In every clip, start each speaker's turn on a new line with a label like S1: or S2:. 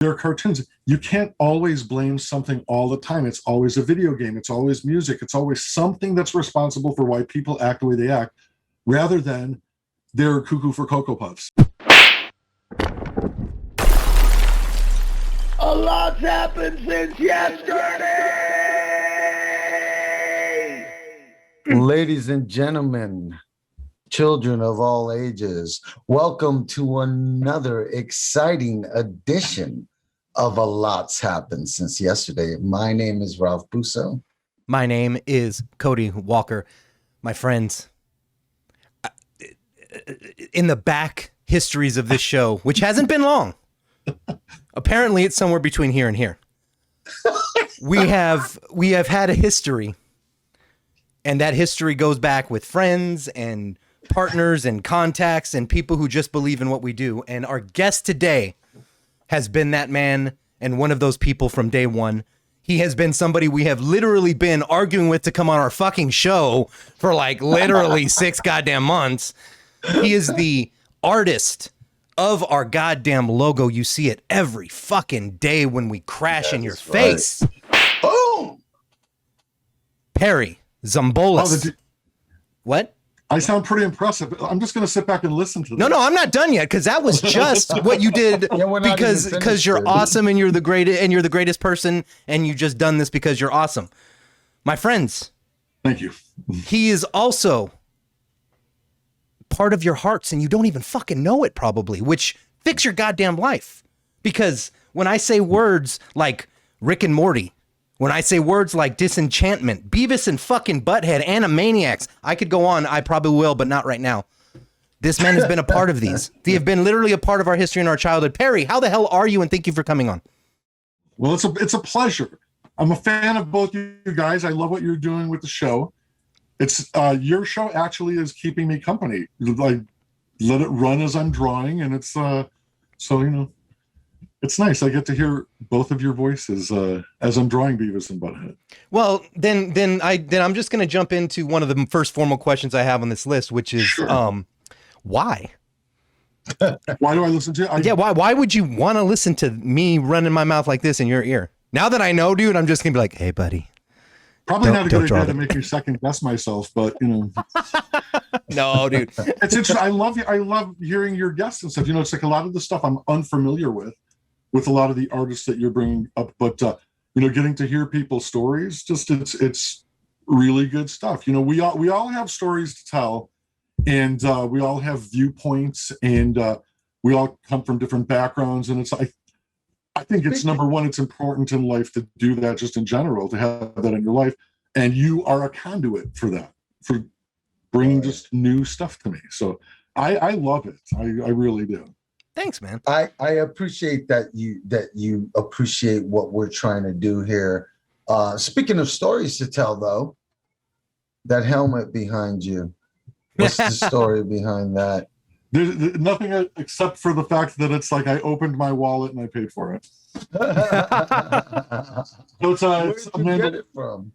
S1: there are cartoons. You can't always blame something all the time. It's always a video game. It's always music. It's always something that's responsible for why people act the way they act, rather than they're cuckoo for Cocoa Puffs.
S2: A lot's happened since yesterday!
S3: Ladies and gentlemen, children of all ages, welcome to another exciting edition of A Lot's Happened Since Yesterday. My name is Ralph Busso.
S4: My name is Cody Walker. My friends, in the back histories of this show, which hasn't been long, apparently it's somewhere between here and here, we have had a history, and that history goes back with friends and partners and contacts and people who just believe in what we do. And our guest today has been that man and one of those people from day one. He has been somebody we have literally been arguing with to come on our fucking show for like literally 6 goddamn months. He is the artist of our goddamn logo. You see it every fucking day when we crash in your face.
S3: Boom!
S4: Perry Zombolas. What?
S1: I sound pretty impressive. I'm just going to sit back and listen to this.
S4: No, I'm not done yet, because that was just what you did because you're awesome and you're the greatest person, and you just done this because you're awesome. My friends.
S1: Thank you.
S4: He is also part of your hearts, and you don't even fucking know it probably, which fix your goddamn life. Because when I say words like Rick and Morty, when I say words like disenchantment, Beavis and fucking Butthead, Animaniacs, I could go on, I probably will, but not right now. This man has been a part of these. They have been literally a part of our history and our childhood. Perry, how the hell are you? And thank you for coming on.
S1: Well, it's a pleasure. I'm a fan of both you guys. I love what you're doing with the show. It's your show actually is keeping me company. Like, let it run as I'm drawing, and it's so it's nice. I get to hear both of your voices as I'm drawing Beavis and Butthead.
S4: Well, then I'm just going to jump into one of the first formal questions I have on this list, which is why?
S1: Why do I listen to it?
S4: Why would you want to listen to me running my mouth like this in your ear? Now that I know, dude, I'm just going to be like, hey, buddy.
S1: Probably not a good idea to make me second guess myself, but
S4: No, dude.
S1: It's interesting. I love hearing your guests and stuff. It's like a lot of the stuff I'm unfamiliar with a lot of the artists that you're bringing up, but getting to hear people's stories, just it's really good stuff. We all have stories to tell, and we all have viewpoints, and we all come from different backgrounds, and I think it's number one, it's important in life to do that, just in general, to have that in your life. And you are a conduit for that, for bringing just new stuff to me. So I love it. I really do.
S4: Thanks, man.
S3: I appreciate that you appreciate what we're trying to do here. Speaking of stories to tell, though, that helmet behind you, what's the story behind that?
S1: There's nothing except for the fact that it's like I opened my wallet and I paid for it. So
S3: Where did you get it from?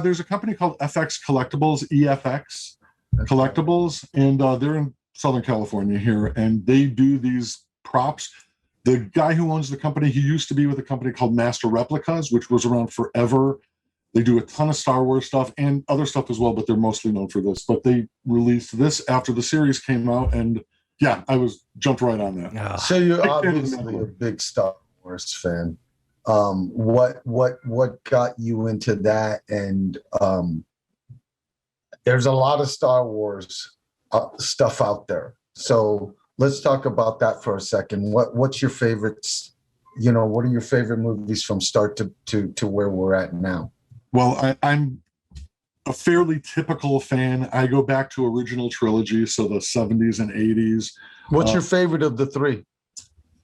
S1: There's a company called FX Collectibles, EFX Collectibles, and they're in Southern California here, and they do these props. The guy who owns the company, he used to be with a company called Master Replicas, which was around forever. They do a ton of Star Wars stuff and other stuff as well, but they're mostly known for this. But they released this after the series came out, and yeah, I jumped right on that.
S3: So you're obviously a big Star Wars fan. What got you into that? And there's a lot of Star Wars stuff out there. So let's talk about that for a second. What's your favorites? What are your favorite movies from start to where we're at now?
S1: Well, I'm a fairly typical fan. I go back to original trilogy, so the 70s and 80s.
S3: What's your favorite of the three?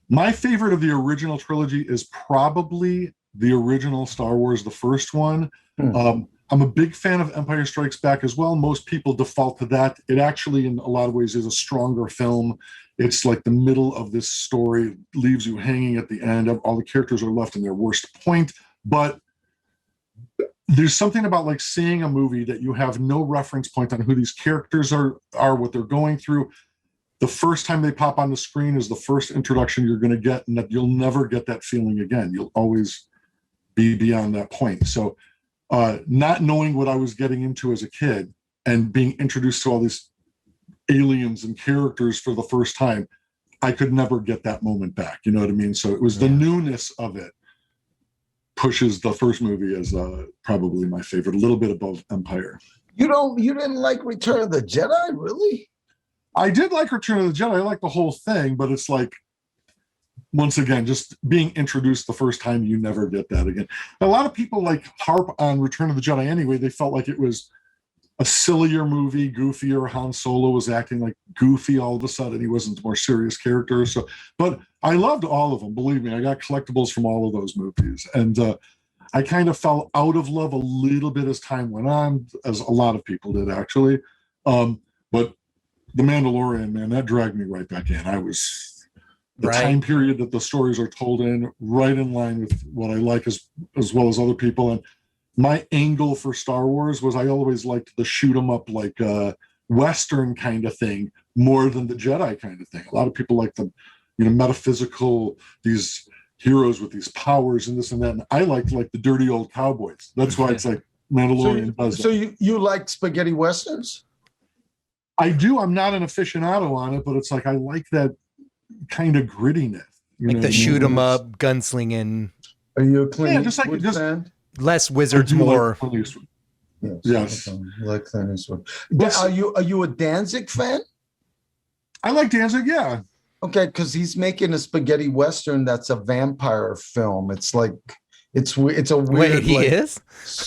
S1: My favorite of the original trilogy is probably the original Star Wars, the first one. I'm a big fan of Empire Strikes Back as well. Most people default to that. It actually, in a lot of ways, is a stronger film. It's like the middle of this story leaves you hanging at the end. All the characters are left in their worst point, but there's something about like seeing a movie that you have no reference point on who these characters are what they're going through. the first time they pop on the screen is the first introduction you're going to get, and that you'll never get that feeling again. You'll always be beyond that point. So not knowing what I was getting into as a kid and being introduced to all these aliens and characters for the first time, I could never get that moment back. You know what I mean? So it was the newness of it pushes the first movie as probably my favorite, a little bit above Empire.
S3: You didn't like Return of the Jedi, really?
S1: I did like Return of the Jedi. I like the whole thing, but it's like, once again, just being introduced the first time, you never get that again. A lot of people like harp on Return of the Jedi anyway. They felt like it was a sillier movie, goofier. Han Solo was acting like goofy all of a sudden. He wasn't a more serious character. So, but I loved all of them. Believe me, I got collectibles from all of those movies. And I kind of fell out of love a little bit as time went on, as a lot of people did actually. But The Mandalorian, man, that dragged me right back in. I was the time period that the stories are told in, right in line with what I like as well as other people. And my angle for Star Wars was I always liked the shoot 'em up, like Western kind of thing, more than the Jedi kind of thing. A lot of people like the, metaphysical, these heroes with these powers and this and that. And I liked like the dirty old cowboys. That's why it's like Mandalorian does that.
S3: So you like spaghetti westerns?
S1: I do. I'm not an aficionado on it, but it's like I like that kind of grittiness.
S4: Like the shoot 'em up, gunslinging.
S3: Are you a Clint
S1: just like
S3: Eastwood fan?
S4: Less wizards, more.
S1: Like
S3: Yes.
S1: yes.
S3: Like Clint Eastwood. Are you a Danzig fan?
S1: I like Danzig, yeah.
S3: Okay, because he's making a spaghetti western that's a vampire film. It's like it's a weird.
S4: Wait, he is?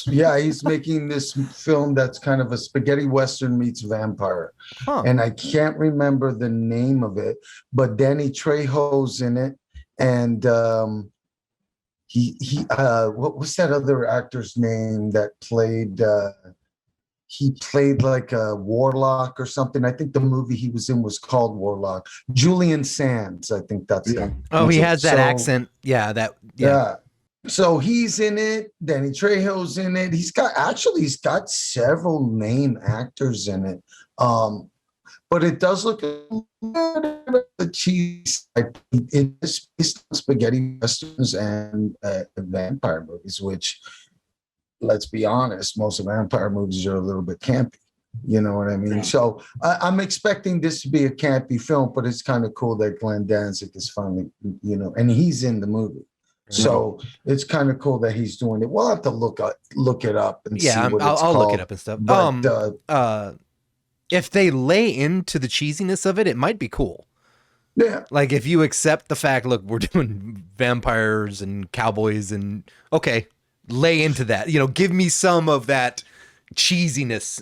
S3: Yeah, he's making this film that's kind of a spaghetti western meets vampire, and I can't remember the name of it, but Danny Trejo's in it, and he what was that other actor's name that played? He played like a warlock or something. I think the movie he was in was called Warlock. Julian Sands, I think that's it.
S4: Oh, he has that accent. Yeah.
S3: So he's in it. Danny Trejo's in it. He's got several name actors in it. But it does look the cheese. It is based on spaghetti westerns and vampire movies, which, let's be honest, most of vampire movies are a little bit campy. You know what I mean? Yeah. So I'm expecting this to be a campy film, but it's kind of cool that Glenn Danzig is finally, and he's in the movie. So it's kind of cool that he's doing it. We'll have to look it up and see what it's
S4: I'll
S3: called.
S4: look it up and stuff. But, if they lay into the cheesiness of it, it might be cool.
S3: Yeah.
S4: Like if you accept the fact, look, we're doing vampires and cowboys and okay, lay into that, give me some of that cheesiness,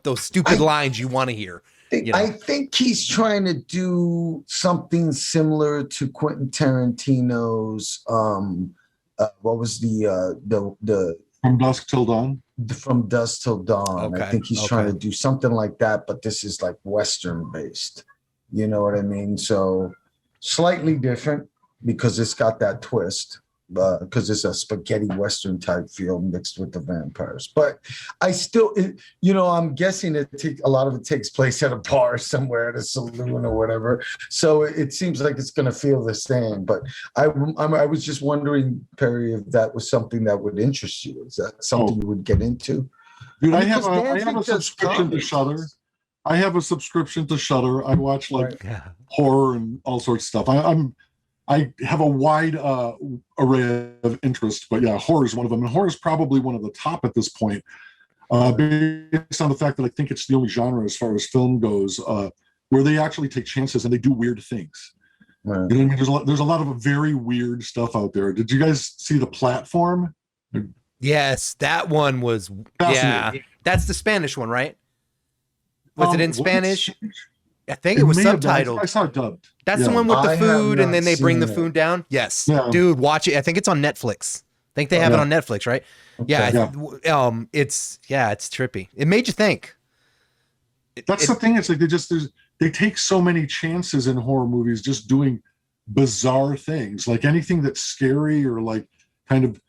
S4: those stupid lines you want to hear.
S3: I think he's trying to do something similar to Quentin Tarantino's, what was the
S1: From Dusk Till Dawn?
S3: From Dusk Till Dawn.
S4: Okay.
S3: I think he's trying to do something like that, but this is like Western based. You know what I mean? So slightly different because it's got that twist, because it's a spaghetti Western type feel mixed with the vampires. But I still, I'm guessing a lot of it takes place at a bar somewhere, at a saloon or whatever. So it seems like it's going to feel the same. But I was just wondering, Perry, if that was something that would interest you. Is that something you would get into?
S1: Dude, I have a subscription to Shudder. I have a subscription to Shudder. I watch horror and all sorts of stuff. I have a wide array of interests, but yeah, horror is one of them. And horror is probably one of the top at this point, based on the fact that I think it's the only genre as far as film goes where they actually take chances and they do weird things. Right. You know what I mean? There's a lot of very weird stuff out there. Did you guys see The Platform?
S4: Yes, that one was. Yeah, that's the Spanish one, right? Was it in Spanish? I think it was subtitled.
S1: I saw it dubbed.
S4: That's the one with the food, and then they bring the food down. Yes, dude, watch it. I think it's on Netflix. I think they have it on Netflix, right? Okay. Yeah, it's trippy. It made you think.
S1: That's the thing. It's like they take so many chances in horror movies, just doing bizarre things, like anything that's scary or like kind of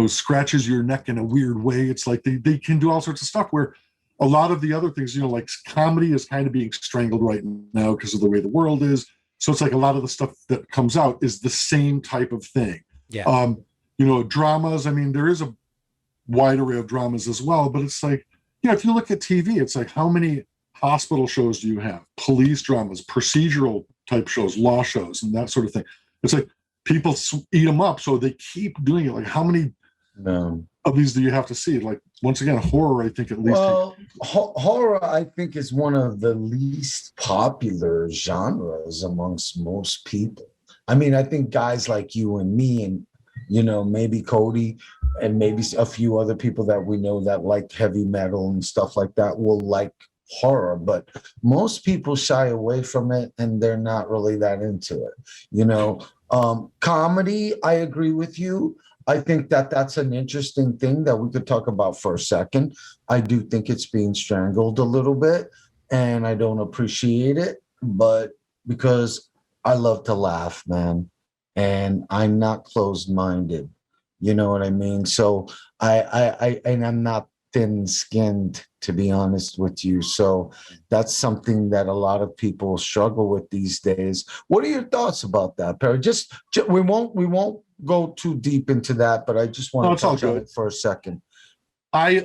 S1: scratches your neck in a weird way. It's like they can do all sorts of stuff where a lot of the other things, like comedy is kind of being strangled right now because of the way the world is. So it's like a lot of the stuff that comes out is the same type of thing.
S4: Yeah.
S1: Dramas, I mean, there is a wide array of dramas as well, but it's like, if you look at TV, it's like, how many hospital shows do you have? Police dramas, procedural type shows, law shows, and that sort of thing. It's like people eat them up, so they keep doing it. Like, how many of these do you have to see? Like, once again, horror, I think at least.
S3: Well, horror, I think, is one of the least popular genres amongst most people. I mean, I think guys like you and me and, maybe Cody and maybe a few other people that we know that like heavy metal and stuff like that will like horror, but most people shy away from it and they're not really that into it. Comedy, I agree with you. I think that that's an interesting thing that we could talk about for a second. I do think it's being strangled a little bit and I don't appreciate it, but because I love to laugh, man, and I'm not closed-minded. You know what I mean? So I'm not thin-skinned, to be honest with you. So that's something that a lot of people struggle with these days. What are your thoughts about that, Perry? Just we won't go too deep into that, but I just want to touch on it for a second.
S1: I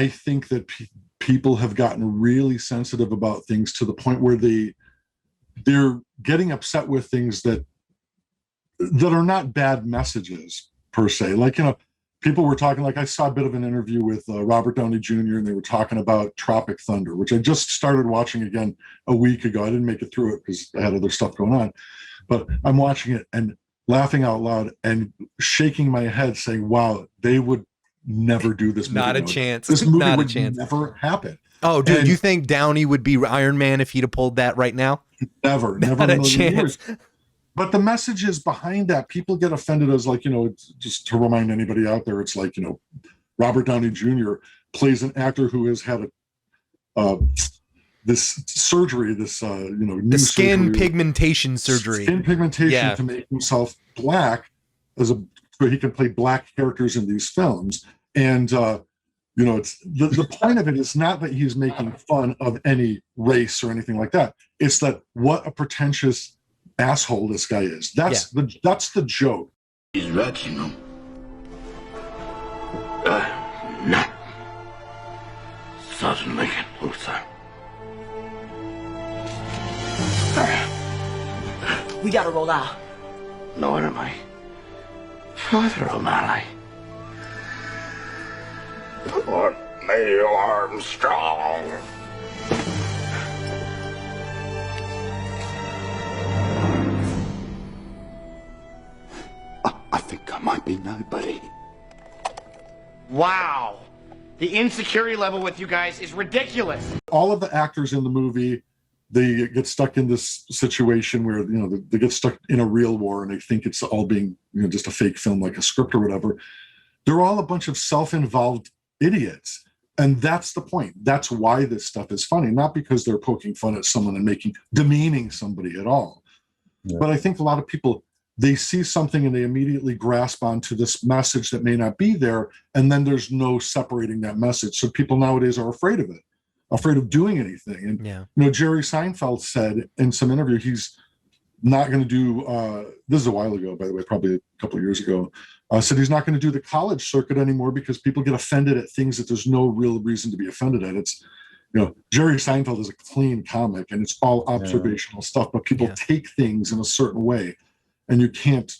S1: think that people have gotten really sensitive about things to the point where they're getting upset with things that are not bad messages per se. Like, people were talking, like I saw a bit of an interview with Robert Downey Jr. and they were talking about Tropic Thunder, which I just started watching again a week ago. I didn't make it through it because I had other stuff going on, but I'm watching it and laughing out loud and shaking my head saying, wow, they would never do this movie.
S4: Not a chance.
S1: This movie
S4: Not
S1: would
S4: a chance.
S1: never happen.
S4: Oh, dude, you think Downey would be Iron Man if he'd have pulled that right now?
S1: Never
S4: Not a chance.
S1: Years. But the messages behind that, people get offended as like, just to remind anybody out there, it's like, Robert Downey Jr. plays an actor who has had this surgery, this, new
S4: the skin
S1: surgery,
S4: pigmentation surgery.
S1: Skin pigmentation to make himself black so he can play black characters in these films. And, it's the point of it is not that he's making fun of any race or anything like that. It's that what a pretentious asshole this guy is. That's the joke.
S2: He's right, no. Sergeant Lincoln, Luther.
S5: We gotta roll out.
S2: Nor am I. Father O'Malley. Put me Armstrong. I think I might be nobody.
S6: Wow. The insecurity level with you guys is ridiculous.
S1: All of the actors in the movie, they get stuck in this situation where, they get stuck in a real war and they think it's all being, just a fake film, like a script or whatever. They're all a bunch of self-involved idiots. And that's the point. That's why this stuff is funny, not because they're poking fun at someone and demeaning somebody at all. Yeah. But I think a lot of people, they see something and they immediately grasp onto this message that may not be there. And then there's no separating that message. So people nowadays are afraid of it, afraid of doing anything. And, Jerry Seinfeld said in some interview, he's not going to do, this is a while ago, by the way, probably a couple of years ago, said he's not going to do the college circuit anymore because people get offended at things that there's no real reason to be offended at. It's, Jerry Seinfeld is a clean comic and it's all observational stuff, but people take things in a certain way. And you can't,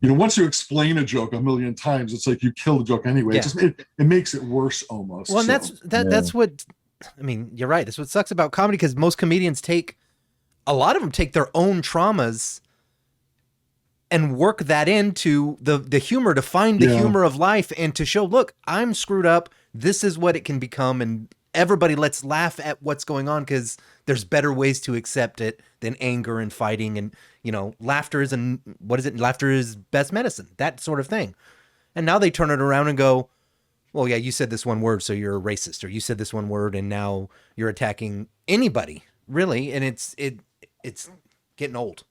S1: once you explain a joke a million times, it's like you kill the joke anyway. Yeah. It makes it worse almost.
S4: Well, and that's what, you're right. That's what sucks about comedy, because most comedians a lot of them take their own traumas and work that into the humor, to find the humor of life and to show, look, I'm screwed up. This is what it can become. And everybody, let's laugh at what's going on because there's better ways to accept it than anger and fighting. And, laughter is best medicine, that sort of thing. And now they turn it around and go, well, yeah, you said this one word, so you're a racist, or you said this one word and now you're attacking anybody, really. And it's getting old.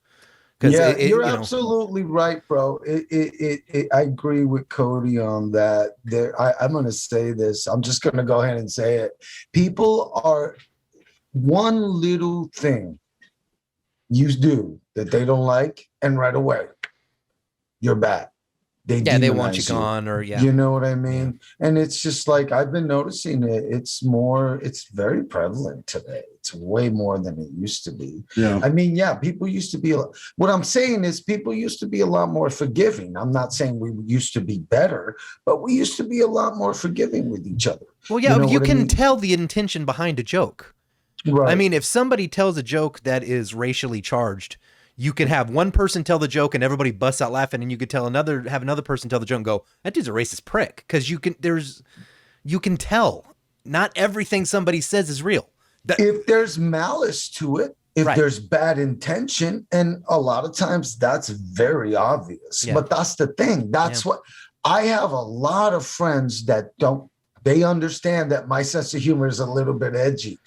S3: Yeah, you're
S4: you know,
S3: absolutely right, bro. I agree with Cody on that. I'm going to say this. I'm just going to go ahead and say it. People are one little thing you do that they don't like, and right away, you're bad. They
S4: they want you
S3: demonize
S4: gone, or
S3: You know what I mean? And it's just like I've been noticing it. It's very prevalent today. It's way more than it used to be.
S1: Yeah.
S3: I mean, yeah, people used to be. What I'm saying is, people used to be a lot more forgiving. I'm not saying we used to be better, but we used to be a lot more forgiving with each other.
S4: Well, yeah, you can
S3: I mean?
S4: tell the intention behind a joke.
S3: Right.
S4: I mean, if somebody tells a joke that is racially charged, you can have one person tell the joke and everybody busts out laughing, and you could have another person tell the joke and go, "That dude's a racist prick," because you can tell not everything somebody says is real.
S3: If there's malice to it, if
S4: Right.
S3: there's bad intention, and a lot of times that's very obvious.
S4: Yeah.
S3: But that's the thing. That's what I have a lot of friends that they understand that my sense of humor is a little bit edgy,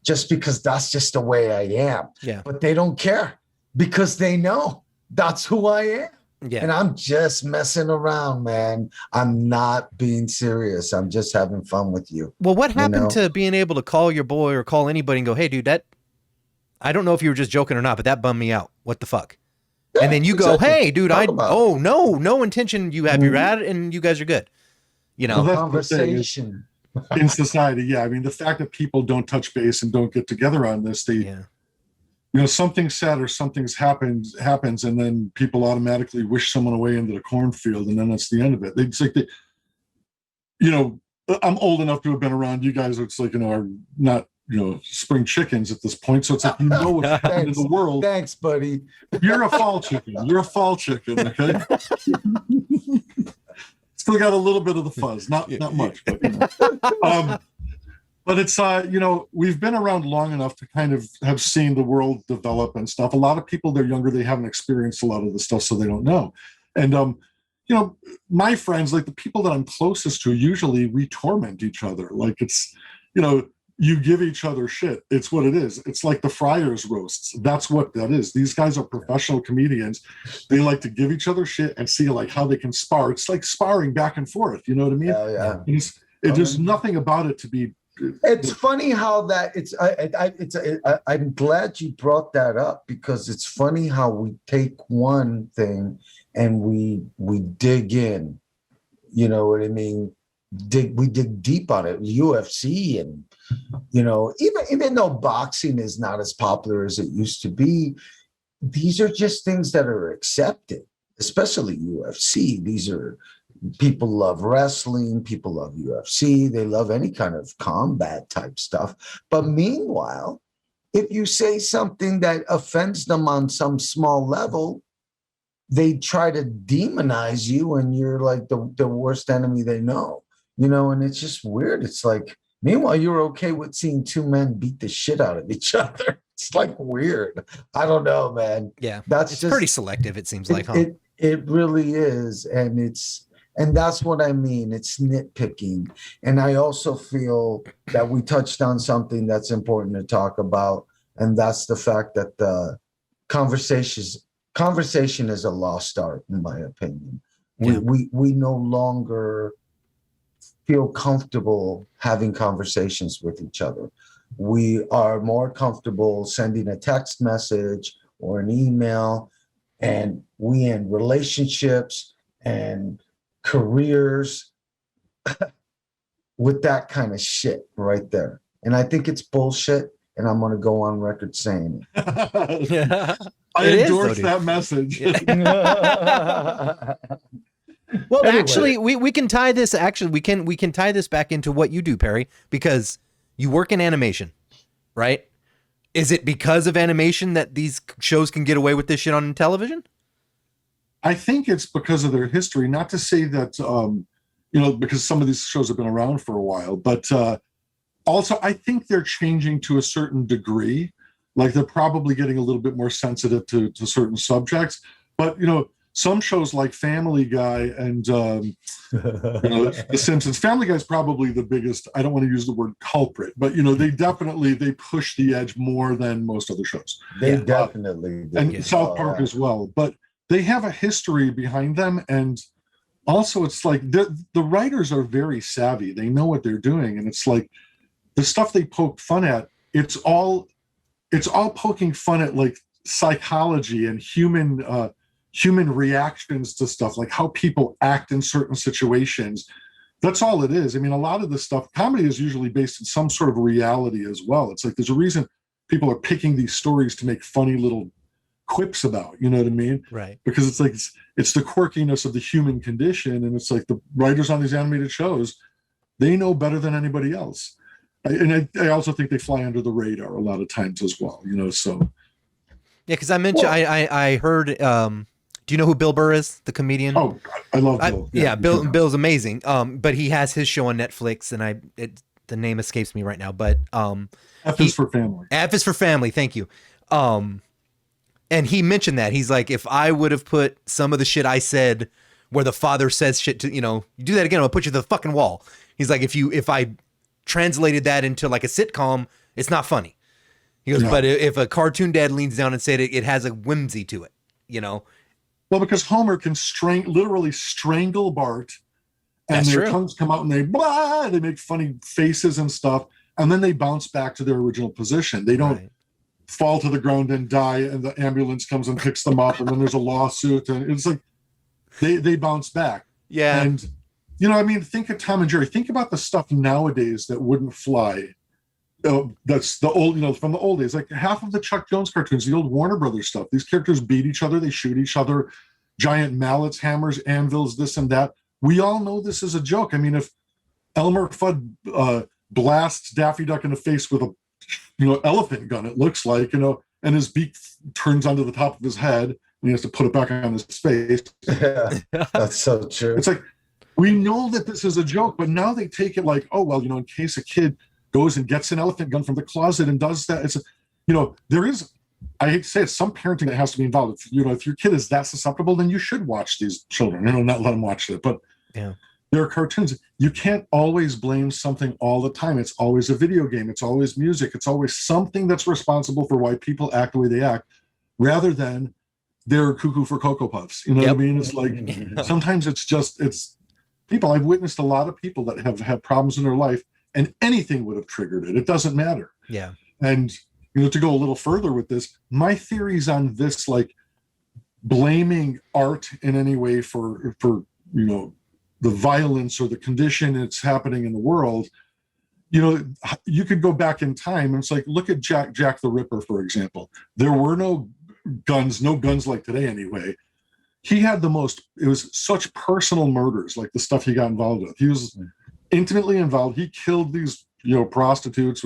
S3: just because that's just the way I am.
S4: Yeah.
S3: But they don't care because they know that's who I am.
S4: Yeah.
S3: And I'm just messing around, man. I'm not being serious. I'm just having fun with you.
S4: Well, what happened to being able to call your boy or call anybody and go, "Hey, dude, I don't know if you were just joking or not, but that bummed me out. What the fuck?"
S3: Yeah,
S4: and then you
S3: exactly.
S4: go, "Hey, dude, no intention. You have your
S3: Mhm.
S4: ad, and you guys are good." You know,
S1: Well, that's the thing is,
S3: Conversation.
S1: in society, yeah. I mean, the fact that people don't touch base and don't get together on this, something's said or something's happens, and then people automatically wish someone away into the cornfield, and then that's the end of it. It's like I'm old enough to have been around you guys. It's like, are not, spring chickens at this point. So it's like, what's happening in the world.
S3: Thanks, buddy.
S1: You're a fall chicken. You're a fall chicken. Okay. Still got a little bit of the fuzz, not much, but but it's we've been around long enough to kind of have seen the world develop and stuff. A lot of people, they're younger, they haven't experienced a lot of the stuff, so they don't know. And my friends, like the people that I'm closest to, usually we torment each other. Like it's, you give each other shit. It's what it is. It's like the Friars roasts. That's what that is. These guys are professional comedians. They like to give each other shit and see like how they can spar. It's like sparring back and forth. You know what I mean?
S3: Yeah.
S1: There's nothing about it to be.
S3: It's funny how that I'm glad you brought that up, because it's funny how we take one thing and we dig in. You know what I mean? We dig deep on it. UFC, and even though boxing is not as popular as it used to be, these are just things that are accepted, especially UFC. These are people love wrestling, people love UFC, they love any kind of combat type stuff. But meanwhile, if you say something that offends them on some small level, they try to demonize you, and you're like the worst enemy they know. And it's just weird. It's like, meanwhile, you're okay with seeing two men beat the shit out of each other. It's like weird. I don't know, man.
S4: Yeah,
S3: it's
S4: just pretty selective. It seems like, huh?
S3: It really is, and that's what I mean. It's nitpicking. And I also feel that we touched on something that's important to talk about, and that's the fact that the conversation is a lost art, in my opinion.
S4: Yeah.
S3: We no longer feel comfortable having conversations with each other. We are more comfortable sending a text message or an email, and we end relationships and careers with that kind of shit right there. And I think it's bullshit, and I'm going to go on record saying it.
S4: Yeah.
S1: I endorse that message.
S4: Well,
S3: Anyway.
S4: actually, we can tie this. Actually, we can tie this back into what you do, Perry, because you work in animation, right? Is it because of animation that these shows can get away with this shit on television?
S1: I think it's because of their history. Not to say that because some of these shows have been around for a while, but also I think they're changing to a certain degree. Like they're probably getting a little bit more sensitive to certain subjects. But some shows like Family Guy and The Simpsons. Family Guy is probably the biggest. I don't want to use the word culprit, but they push the edge more than most other shows.
S3: They definitely do.
S1: And South Park as well. But they have a history behind them, and also it's like the writers are very savvy. They know what they're doing, and it's like the stuff they poke fun at. It's all poking fun at like psychology and human reactions to stuff, like how people act in certain situations. That's all it is. I mean, a lot of the stuff, comedy is usually based in some sort of reality as well. It's like there's a reason people are picking these stories to make funny little quips about, you know what I mean?
S4: Right.
S1: Because it's like it's the quirkiness of the human condition, and it's like the writers on these animated shows, they know better than anybody else. I also think they fly under the radar a lot of times as well, so.
S4: Yeah, because I mentioned, I heard, do you know who Bill Burr is, the comedian?
S1: Oh, I love Bill.
S4: Bill's amazing. But he has his show on Netflix, and the name escapes me right now, but
S1: F is for Family.
S4: F is for Family, thank you. And he mentioned that. He's like, if I would have put some of the shit I said where the father says shit to, you do that again, I'll put you to the fucking wall. He's like, if I translated that into like a sitcom, it's not funny. He goes, but if a cartoon dad leans down and said it has a whimsy to it,
S1: Well, because Homer can literally strangle Bart, and their tongues come out and they make funny faces and stuff, and then they bounce back to their original position. They don't fall to the ground and die, and the ambulance comes and picks them up, and then there's a lawsuit, and it's like they bounce back.
S4: Yeah.
S1: And think of Tom and Jerry. Think about the stuff nowadays that wouldn't fly. That's the old, from the old days. Like half of the Chuck Jones cartoons, the old Warner Brothers stuff. These characters beat each other, they shoot each other, giant mallets, hammers, anvils, this and that. We all know this is a joke. I mean, if Elmer Fudd blasts Daffy Duck in the face with a elephant gun, it looks like, and his beak turns onto the top of his head, and he has to put it back on his face.
S3: Yeah, that's so true.
S1: It's like, we know that this is a joke, but now they take it like, oh, well, in case a kid goes and gets an elephant gun from the closet and does that, it's, there is, I hate to say it, some parenting that has to be involved. If your kid is that susceptible, then you should watch these children, not let them watch it. But there are cartoons. You can't always blame something all the time. It's always a video game. It's always music. It's always something that's responsible for why people act the way they act, rather than they're cuckoo for Cocoa Puffs. You know what I mean? It's like, sometimes it's people. I've witnessed a lot of people that have had problems in their life, and anything would have triggered it. It doesn't matter.
S4: Yeah.
S1: And, to go a little further with this, my theories on this, like blaming art in any way for the violence or the condition that's happening in the world, you could go back in time, and it's like, look at Jack the Ripper, for example. There were no guns like today anyway. He had it was such personal murders, like the stuff he got involved with. He was intimately involved. He killed these, prostitutes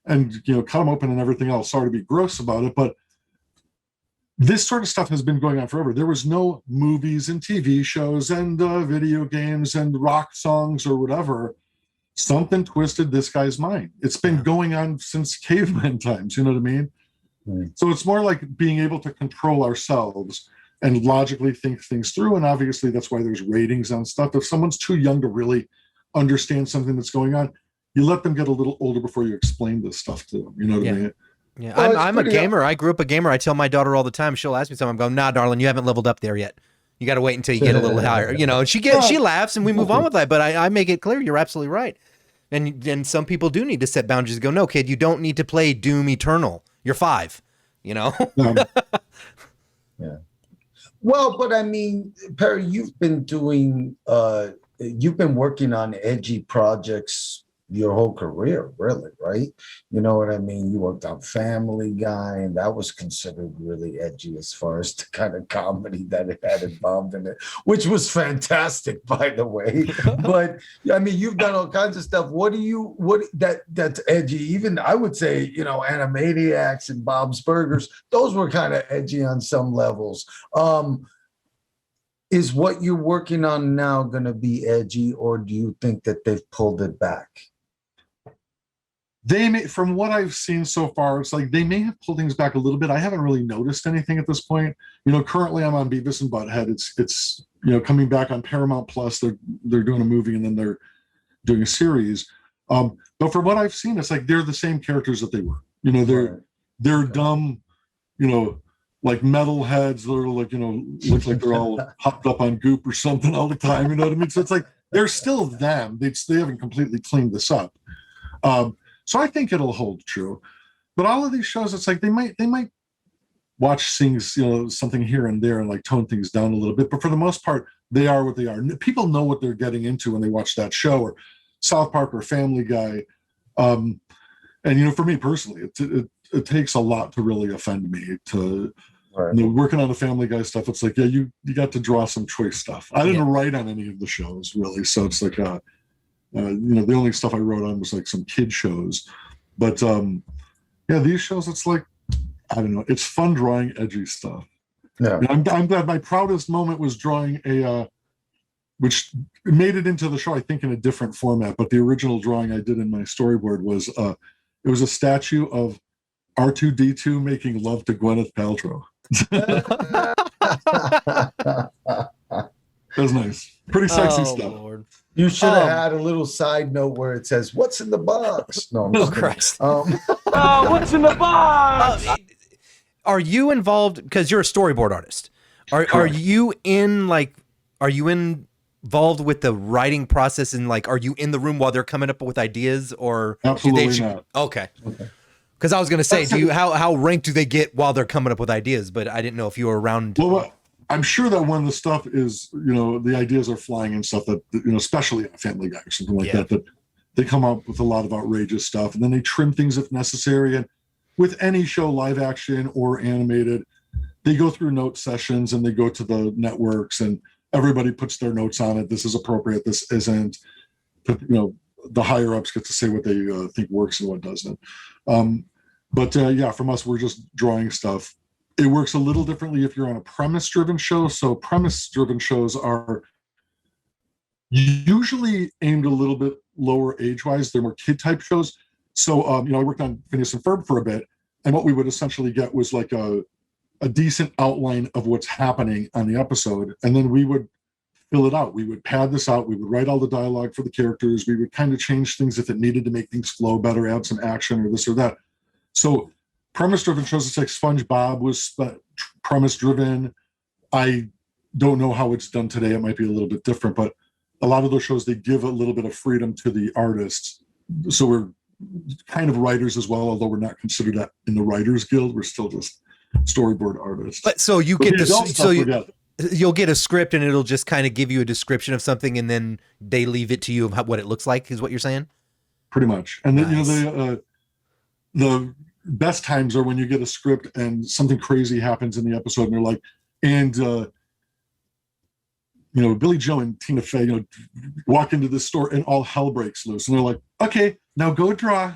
S1: and cut them open and everything else. Sorry to be gross about it, but this sort of stuff has been going on forever. There was no movies and TV shows and video games and rock songs or whatever. Something twisted this guy's mind. It's been going on since caveman times. You know what I mean? Right. So it's more like being able to control ourselves and logically think things through. And obviously that's why there's ratings on stuff. If someone's too young to really understand something that's going on, you let them get a little older before you explain this stuff to them. You know what I mean?
S4: Yeah, I'm a gamer. I grew up a gamer. I tell my daughter all the time. She'll ask me something. I'm going, nah, darling, you haven't leveled up there yet. You got to wait until you get a little higher. She laughs and we move on with that. But I make it clear, you're absolutely right. And some people do need to set boundaries and go, no, kid, you don't need to play Doom Eternal. You're 5. Yeah.
S3: Well, but I mean, Perry, you've been working on edgy projects your whole career, really, right? You know what I mean? You worked on Family Guy, and that was considered really edgy as far as the kind of comedy that it had involved in it, which was fantastic, by the way. But I mean, you've done all kinds of stuff. That's edgy? Even I would say, Animaniacs and Bob's Burgers, those were kind of edgy on some levels. Is what you're working on now going to be edgy, or do you think that they've pulled it back?
S1: They may, from what I've seen so far, it's like they may have pulled things back a little bit. I haven't really noticed anything at this point. Currently I'm on Beavis and Butthead. It's coming back on Paramount Plus. They're doing a movie and then they're doing a series. But from what I've seen, it's like they're the same characters that they were. They're dumb, like metalheads. They're like, look like they're all hopped up on goop or something all the time. You know what I mean? So it's like they're still them. They haven't completely cleaned this up. So I think it'll hold true. But all of these shows, it's like they might watch things, something here and there and like tone things down a little bit. But for the most part, they are what they are. People know what they're getting into when they watch that show, or South Park or Family Guy. And for me personally, it takes a lot to really offend me to working on the Family Guy stuff. It's like, you got to draw some choice stuff. I didn't write on any of the shows really. So it's like, the only stuff I wrote on was like some kid shows, but these shows, it's like, I don't know, it's fun drawing edgy stuff. Yeah, I'm glad. My proudest moment was drawing which made it into the show, I think, in a different format. But the original drawing I did in my storyboard was it was a statue of R2-D2 making love to Gwyneth Paltrow. That was nice, pretty sexy stuff.
S4: Lord.
S3: You should have had a little side note where it says, "What's in the box?" No,
S4: Christ.
S5: What's in the box?
S4: Are you involved, because you're a storyboard artist? Are you involved with the writing process, and like, are you in the room while they're coming up with ideas, or
S1: absolutely not?
S4: Okay. Because I was going to say, how ranked do they get while they're coming up with ideas? But I didn't know if you were around.
S1: Well, I'm sure that when the stuff is, the ideas are flying and stuff, that, especially on Family Guy or something like that they come up with a lot of outrageous stuff, and then they trim things if necessary. And with any show, live action or animated, they go through note sessions and they go to the networks and everybody puts their notes on it. This is appropriate. This isn't. But, the higher ups get to say what they think works and what doesn't. But from us, we're just drawing stuff. It works a little differently if you're on a premise-driven show. So premise-driven shows are usually aimed a little bit lower age-wise. They're more kid-type shows. So, I worked on Phineas and Ferb for a bit, and what we would essentially get was like a decent outline of what's happening on the episode, and then we would fill it out. We would pad this out. We would write all the dialogue for the characters. We would kind of change things if it needed to make things flow better, add some action or this or that. So premise-driven shows, it's like SpongeBob was premise-driven. I don't know how it's done today. It might be a little bit different, but a lot of those shows, they give a little bit of freedom to the artists. So we're kind of writers as well, although we're not considered that in the Writers Guild. We're still just storyboard artists.
S4: But so you get you'll get a script and it'll just kind of give you a description of something, and then they leave it to you of what it looks like, is what you're saying? Pretty much.
S1: And then, the best times are when you get a script and something crazy happens in the episode and they're like, Billy Joe and Tina Fey, walk into the store and all hell breaks loose. And they're like, okay, now go draw.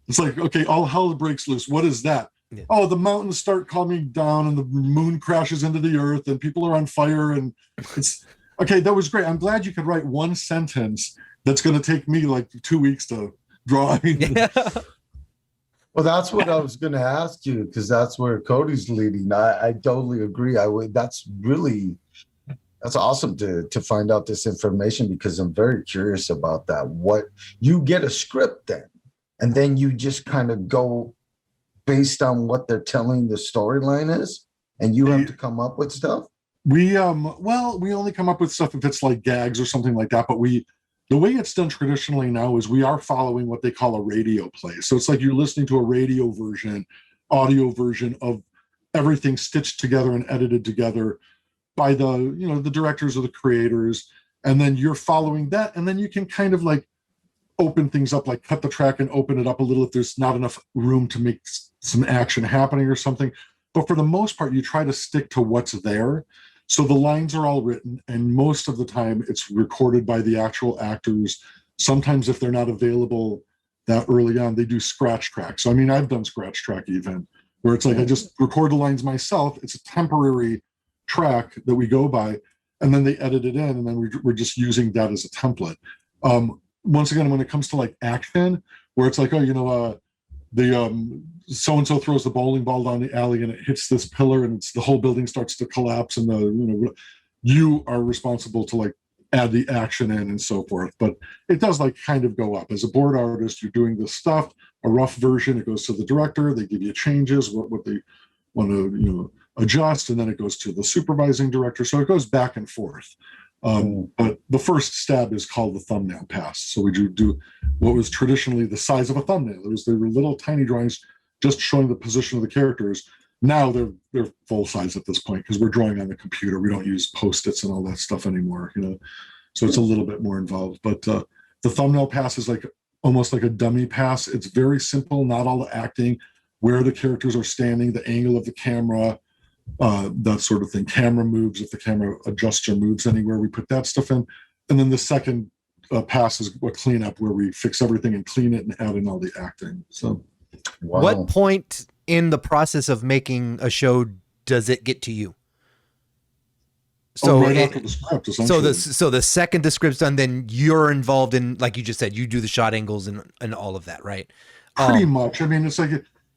S1: It's like, okay, all hell breaks loose. What is that? Yeah. Oh, the mountains start coming down and the moon crashes into the earth and people are on fire. And it's okay. That was great. I'm glad you could write one sentence that's going to take me like 2 weeks to draw.
S4: Yeah.
S3: Well, that's what I was going to ask you, because that's where Cody's leading. I totally agree. That's awesome to find out this information, because I'm very curious about that. What you get a script then, and then you just kind of go based on what they're telling the storyline is, and you have to come up with stuff.
S1: We only come up with stuff if it's like gags or something like that, but the way it's done traditionally now is we are following what they call a radio play. So it's like you're listening to a radio version, audio version of everything stitched together and edited together by the directors or the creators. And then you're following that. And then you can kind of like open things up, like cut the track and open it up a little if there's not enough room to make some action happening or something. But for the most part, you try to stick to what's there. So the lines are all written, and most of the time it's recorded by the actual actors. Sometimes if they're not available that early on, they do scratch track. So, I mean, I've done scratch track even, where it's like I just record the lines myself. It's a temporary track that we go by, and then they edit it in, and then we're just using that as a template. Once again, when it comes to like action, where it's like, oh, the so-and-so throws the bowling ball down the alley and it hits this pillar and the whole building starts to collapse, and you are responsible to like add the action in and so forth. But it does like kind of go up. As a board artist, you're doing this stuff, a rough version, it goes to the director, they give you changes, what they want to, adjust, and then it goes to the supervising director. So it goes back and forth. But the first stab is called the thumbnail pass. So we do what was traditionally the size of a thumbnail. There were little tiny drawings just showing the position of the characters. Now they're full size at this point because we're drawing on the computer. We don't use Post-its and all that stuff anymore, So it's a little bit more involved. But the thumbnail pass is like almost like a dummy pass. It's very simple, not all the acting, where the characters are standing, the angle of the camera, that sort of thing. Camera moves, if the camera adjusts or moves anywhere, we put that stuff in. And then the second pass is a cleanup where we fix everything and clean it and add in all the acting. So,
S3: Wow.
S4: What point in the process of making a show does it get to you? So
S1: right after the script, essentially.
S4: so the second the script's done, then you're involved in, like you just said, you do the shot angles and all of that, right?
S1: Pretty much. I mean, it's like,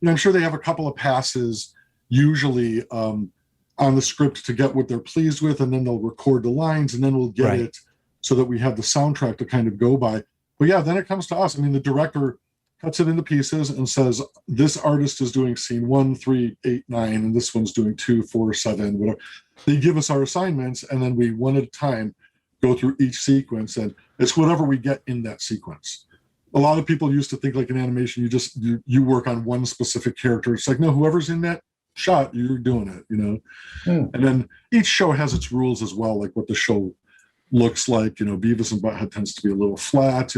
S1: I'm sure they have a couple of passes usually on the script to get what they're pleased with, and then they'll record the lines, and then we'll get it so that we have the soundtrack to kind of go by. But yeah, then it comes to us. I mean, the director cuts it into pieces and says, this artist is doing scene 1, 3, 8, 9, and this one's doing 2, 4, 7, whatever. They give us our assignments, and then we, one at a time, go through each sequence, and it's whatever we get in that sequence. A lot of people used to think like in animation, you work on one specific character. It's like, no, whoever's in that shot, you're doing it, And then each show has its rules as well, like what the show looks like. Beavis and Butthead tends to be a little flat.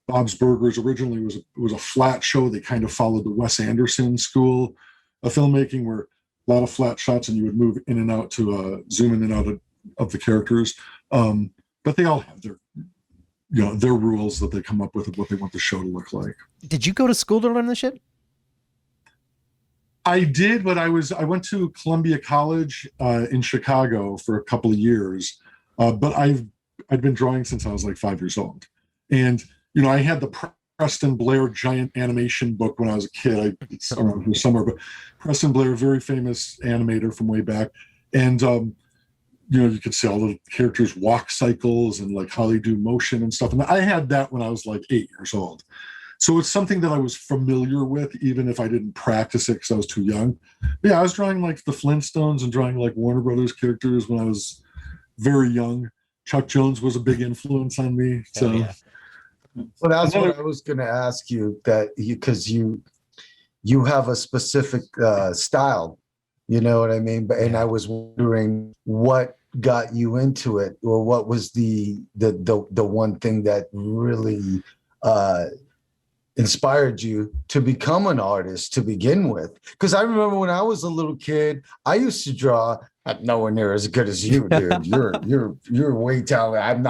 S1: Bob's Burgers originally was a flat show. They kind of followed the Wes Anderson school of filmmaking, where a lot of flat shots and you would move in and out to zoom in and out of the characters. But they all have their rules that they come up with of what they want the show to look like.
S4: Did you go to school to learn this shit?
S1: I did, but I went to Columbia College in Chicago for a couple of years. But I'd been drawing since I was like 5 years old. And, I had the Preston Blair giant animation book when I was a kid. It's around here somewhere, but Preston Blair, very famous animator from way back. And, you could see all the characters walk cycles and like how they do motion and stuff. And I had that when I was like 8 years old. So it's something that I was familiar with, even if I didn't practice it because I was too young. But yeah, I was drawing like the Flintstones and drawing like Warner Brothers characters when I was very young. Chuck Jones was a big influence on me. So,
S4: yeah.
S3: Well, that's what I was going to ask you, because you have a specific style, you know what I mean? And I was wondering what got you into it, or what was the one thing that really inspired you to become an artist to begin with? Because I remember when I was a little kid, I used to draw. I'm nowhere near as good as you, dude. You're way talented.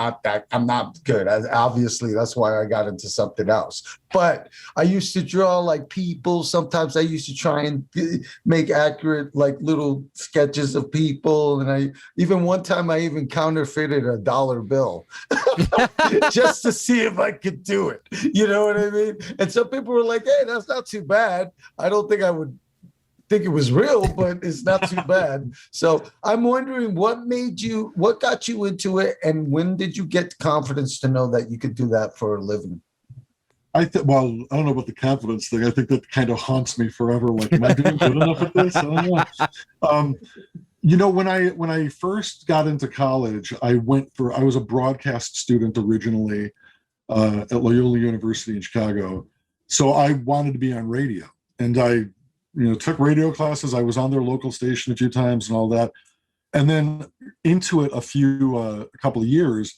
S3: I'm not good. Obviously, that's why I got into something else. But I used to draw like people. Sometimes I used to try and make accurate like little sketches of people. And one time I even counterfeited a dollar bill just to see if I could do it. You know what I mean? And some people were like, "Hey, that's not too bad." I don't think I would think it was real, but it's not too bad. So I'm wondering what got you into it, and when did you get confidence to know that you could do that for a living?
S1: I don't know about the confidence thing. I think that kind of haunts me forever. Like, am I doing good enough at this? I don't know. When I first got into college, I was a broadcast student originally at Loyola University in Chicago. So I wanted to be on radio, and I took radio classes. I was on their local station a few times and all that. And then into it a couple of years,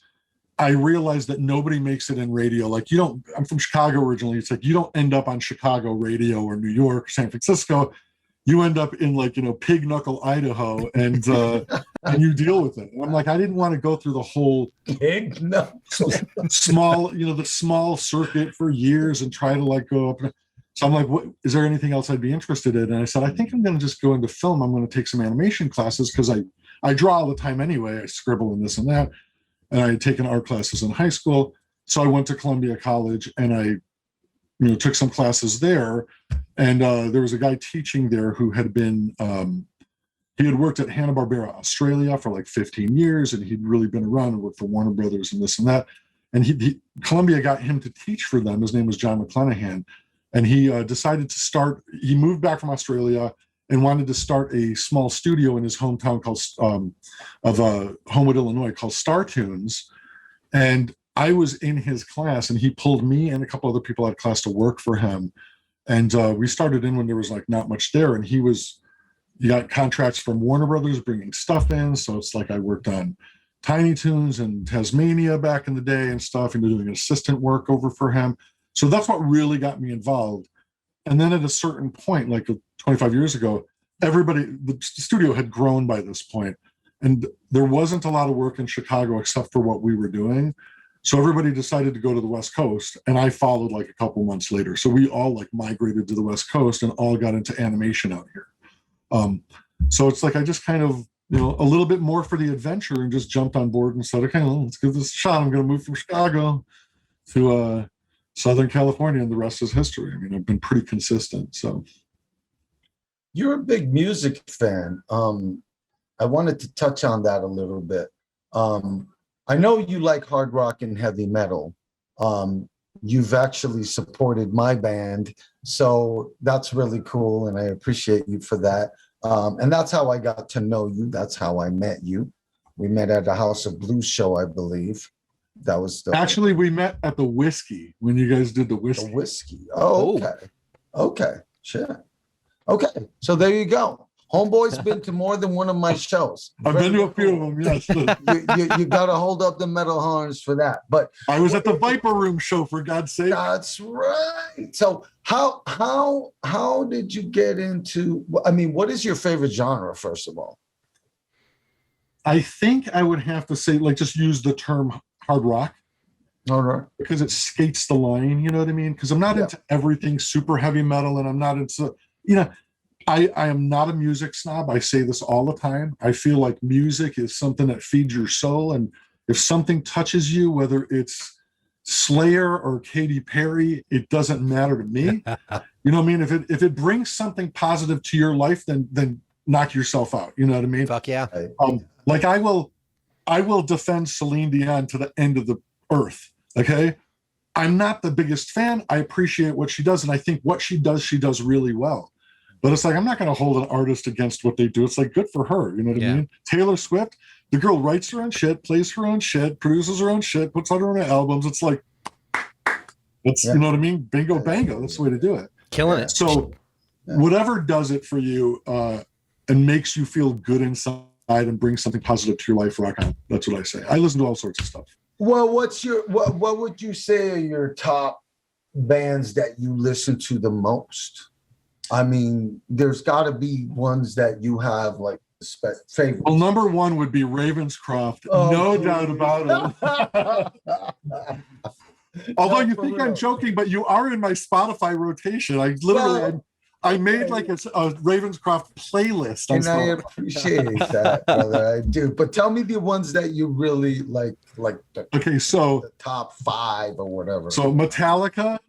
S1: I realized that nobody makes it in radio. Like, I'm from Chicago originally. It's like, you don't end up on Chicago radio or New York or San Francisco. You end up in like, Pig Knuckle, Idaho, and and you deal with it. And I'm like, I didn't want to go through the whole
S3: Pig Knuckle
S1: small, the small circuit for years and try to like go up. So I'm like, is there anything else I'd be interested in? And I said, I think I'm going to just go into film. I'm going to take some animation classes because I draw all the time anyway. I scribble and this and that. And I had taken art classes in high school. So I went to Columbia College and I took some classes there, and there was a guy teaching there who had been he had worked at Hanna-Barbera Australia for like 15 years, and he'd really been around and worked for Warner Brothers and this and that. And Columbia got him to teach for them. His name was John McClenahan, and he decided to start. He moved back from Australia and wanted to start a small studio in his hometown called Homewood, Illinois, called Star Tunes. And I was in his class, and he pulled me and a couple other people out of class to work for him. And we started in when there was like not much there, and he got contracts from Warner Brothers bringing stuff in. So it's like I worked on Tiny Tunes and Tazmania back in the day and stuff, and doing assistant work over for him. So that's what really got me involved. And then at a certain point, like 25 years ago, the studio had grown by this point, and there wasn't a lot of work in Chicago except for what we were doing. So everybody decided to go to the West Coast, and I followed like a couple months later. So we all like migrated to the West Coast and all got into animation out here. So it's like I just kind of, a little bit more for the adventure and just jumped on board and said, okay, well, let's give this a shot. I'm going to move from Chicago to Southern California, and the rest is history. I mean, I've been pretty consistent. So
S3: you're a big music fan. I wanted to touch on that a little bit. I know you like hard rock and heavy metal. You've actually supported my band, so that's really cool, and I appreciate you for that. And that's how I got to know you. That's how I met you. We met at a House of Blues show, I believe. That was
S1: actually, we met at the Whiskey when you guys did the Whiskey.
S3: The Whiskey. Oh, okay. Okay, sure. Okay, so there you go. Homeboy's been to more than one of my shows.
S1: I've been to a few of them, yes.
S3: You got to hold up the metal horns for that. But
S1: I was at the Viper Room show, for God's sake.
S3: That's right. So how did you get into? I mean, what is your favorite genre, first of all?
S1: I think I would have to say, like, just use the term hard rock.
S3: All right.
S1: Because it skates the line, you know what I mean? Because I'm not into everything super heavy metal, and I'm not into, I am not a music snob. I say this all the time. I feel like music is something that feeds your soul. And if something touches you, whether it's Slayer or Katy Perry, it doesn't matter to me. You know what I mean? If it brings something positive to your life, then knock yourself out. You know what I mean?
S4: Fuck yeah.
S1: Like I will defend Celine Dion to the end of the earth. Okay. I'm not the biggest fan. I appreciate what she does. And I think what she does really well. But it's like, I'm not going to hold an artist against what they do. It's like, good for her. You know what I mean? Taylor Swift, the girl writes her own shit, plays her own shit, produces her own shit, puts out her own albums. It's like, you know what I mean? Bingo, bango. That's the way to do it.
S4: Killing it.
S1: So whatever does it for you and makes you feel good inside and brings something positive to your life, rock on. That's what I say. I listen to all sorts of stuff.
S3: Well, what would you say are your top bands that you listen to the most? I mean, there's got to be ones that you have like favorites.
S1: Well, number one would be Ravenscroft, no doubt about it. Although you think I'm joking, but you are in my Spotify rotation. I literally, I made like a Ravenscroft playlist.
S3: And I appreciate that, brother. I do. But tell me the ones that you really like the top 5 or whatever.
S1: So Metallica,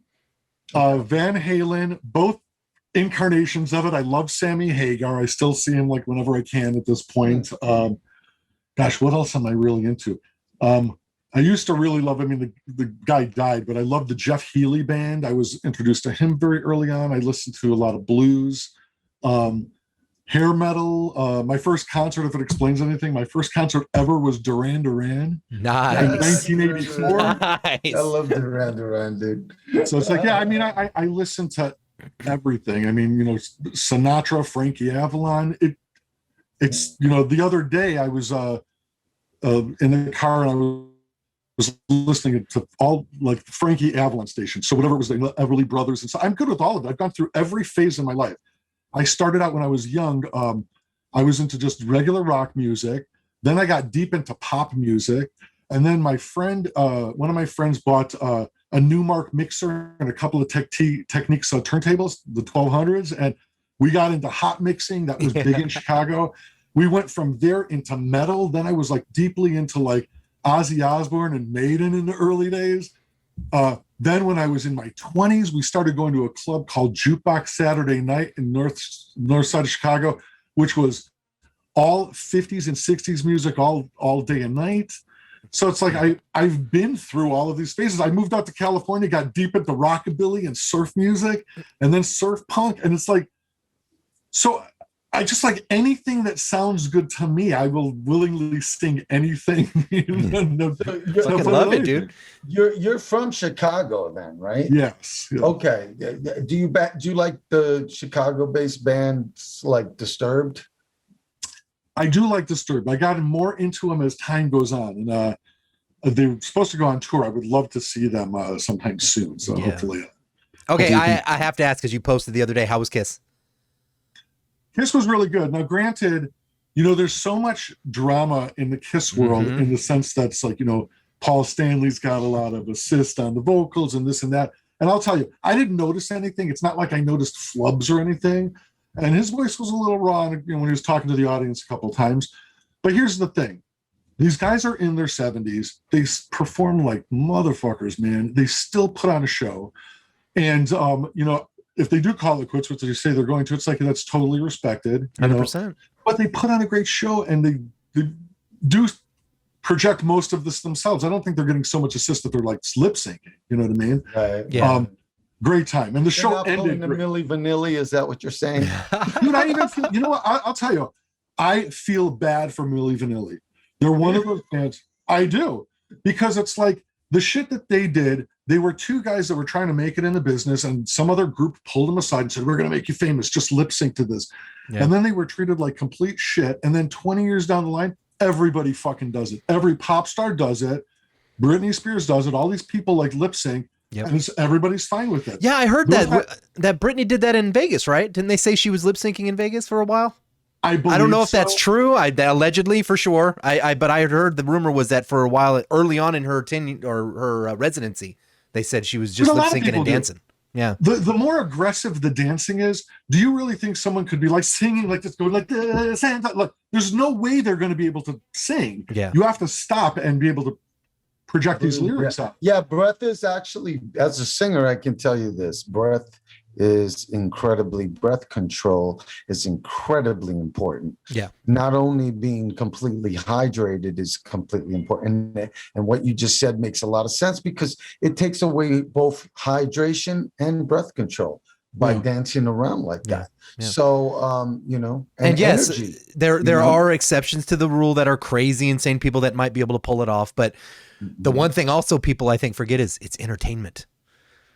S1: Van Halen, both incarnations of it. I love Sammy Hagar. I still see him like whenever I can at this point. Gosh, what else am I really into? I used to really love, the guy died, but I loved the Jeff Healey band. I was introduced to him very early on. I listened to a lot of blues, hair metal. My first concert, if it explains anything, my first concert ever was Duran Duran.
S4: Nice.
S1: In 1984.
S4: Nice.
S3: I love Duran, dude.
S1: So it's like, I listen to everything. Sinatra, Frankie Avalon. It's the other day I was in the car and I was listening to all like Frankie Avalon stations. So whatever it was, like Everly Brothers. And so I'm good with all of it. I've gone through every phase of my life. I started out when I was young. I was into just regular rock music. Then I got deep into pop music. And then my friend, one of my friends bought a Newmark mixer and a couple of Techniques turntables, the 1200s. And we got into hot mixing. That was big in Chicago. We went from there into metal. Then I was like deeply into like Ozzy Osbourne and Maiden in the early days. Then when I was in my 20s, we started going to a club called Jukebox Saturday Night in north side of Chicago, which was all 50s and 60s music all day and night. So it's like I've been through all of these phases. I moved out to California, got deep into rockabilly and surf music, and then surf punk. And it's like, so I just like anything that sounds good to me. I will willingly sing anything.
S4: Fucking love it, dude.
S3: You're from Chicago, then, right?
S1: Yes. Yeah.
S3: Okay. Do you like the Chicago-based bands like Disturbed?
S1: I do like Disturbed. I got more into them as time goes on, and they're supposed to go on tour. I would love to see them sometime soon. So hopefully.
S4: Okay, I have to ask because you posted the other day. How was Kiss?
S1: Kiss was really good. Now, granted, there's so much drama in the Kiss world in the sense that's like, Paul Stanley's got a lot of assist on the vocals and this and that. And I'll tell you, I didn't notice anything. It's not like I noticed flubs or anything. And his voice was a little raw when he was talking to the audience a couple of times. But here's the thing. These guys are in their 70s. They perform like motherfuckers, man. They still put on a show. And, if they do call it quits, which they say they're going to, it's like that's totally respected.
S4: 100%.
S1: But they put on a great show, and they do project most of this themselves. I don't think they're getting so much assist that they're like lip syncing. You know what I mean?
S3: Right.
S4: Yeah.
S1: Great time, and the show
S3: not
S1: ended.
S3: The Milli Vanilli, is that what you're saying?
S1: Dude, I even feel. You know what? I'll tell you. I feel bad for Milli Vanilli. They're one of those bands. I do, because it's like the shit that they did. They were two guys that were trying to make it in the business, and some other group pulled them aside and said, "We're going to make you famous. Just lip sync to this." Yeah. And then they were treated like complete shit. And then 20 years down the line, everybody fucking does it. Every pop star does it. Britney Spears does it. All these people like lip sync, and everybody's fine with it.
S4: Yeah, I heard that Britney did that in Vegas, right? Didn't they say she was lip syncing in Vegas for a while?
S1: I
S4: don't know if that's true. Allegedly, for sure. But I had heard the rumor was that for a while, early on in her tenure or her residency, they said she was just lip syncing and dancing. Yeah.
S1: The more aggressive the dancing is, do you really think someone could be like singing like this, going like this? Like, there's no way they're going to be able to sing.
S4: Yeah.
S1: You have to stop and be able to project these lyrics out.
S3: Yeah, breath is actually, as a singer, I can tell you this. Breath control is incredibly important.
S4: Yeah.
S3: Not only being completely hydrated is completely important. And what you just said makes a lot of sense, because it takes away both hydration and breath control by dancing around like that. Yeah. So,
S4: and yes,
S3: energy,
S4: there are exceptions to the rule that are crazy, insane people that might be able to pull it off. But the one thing also people I think forget is it's entertainment.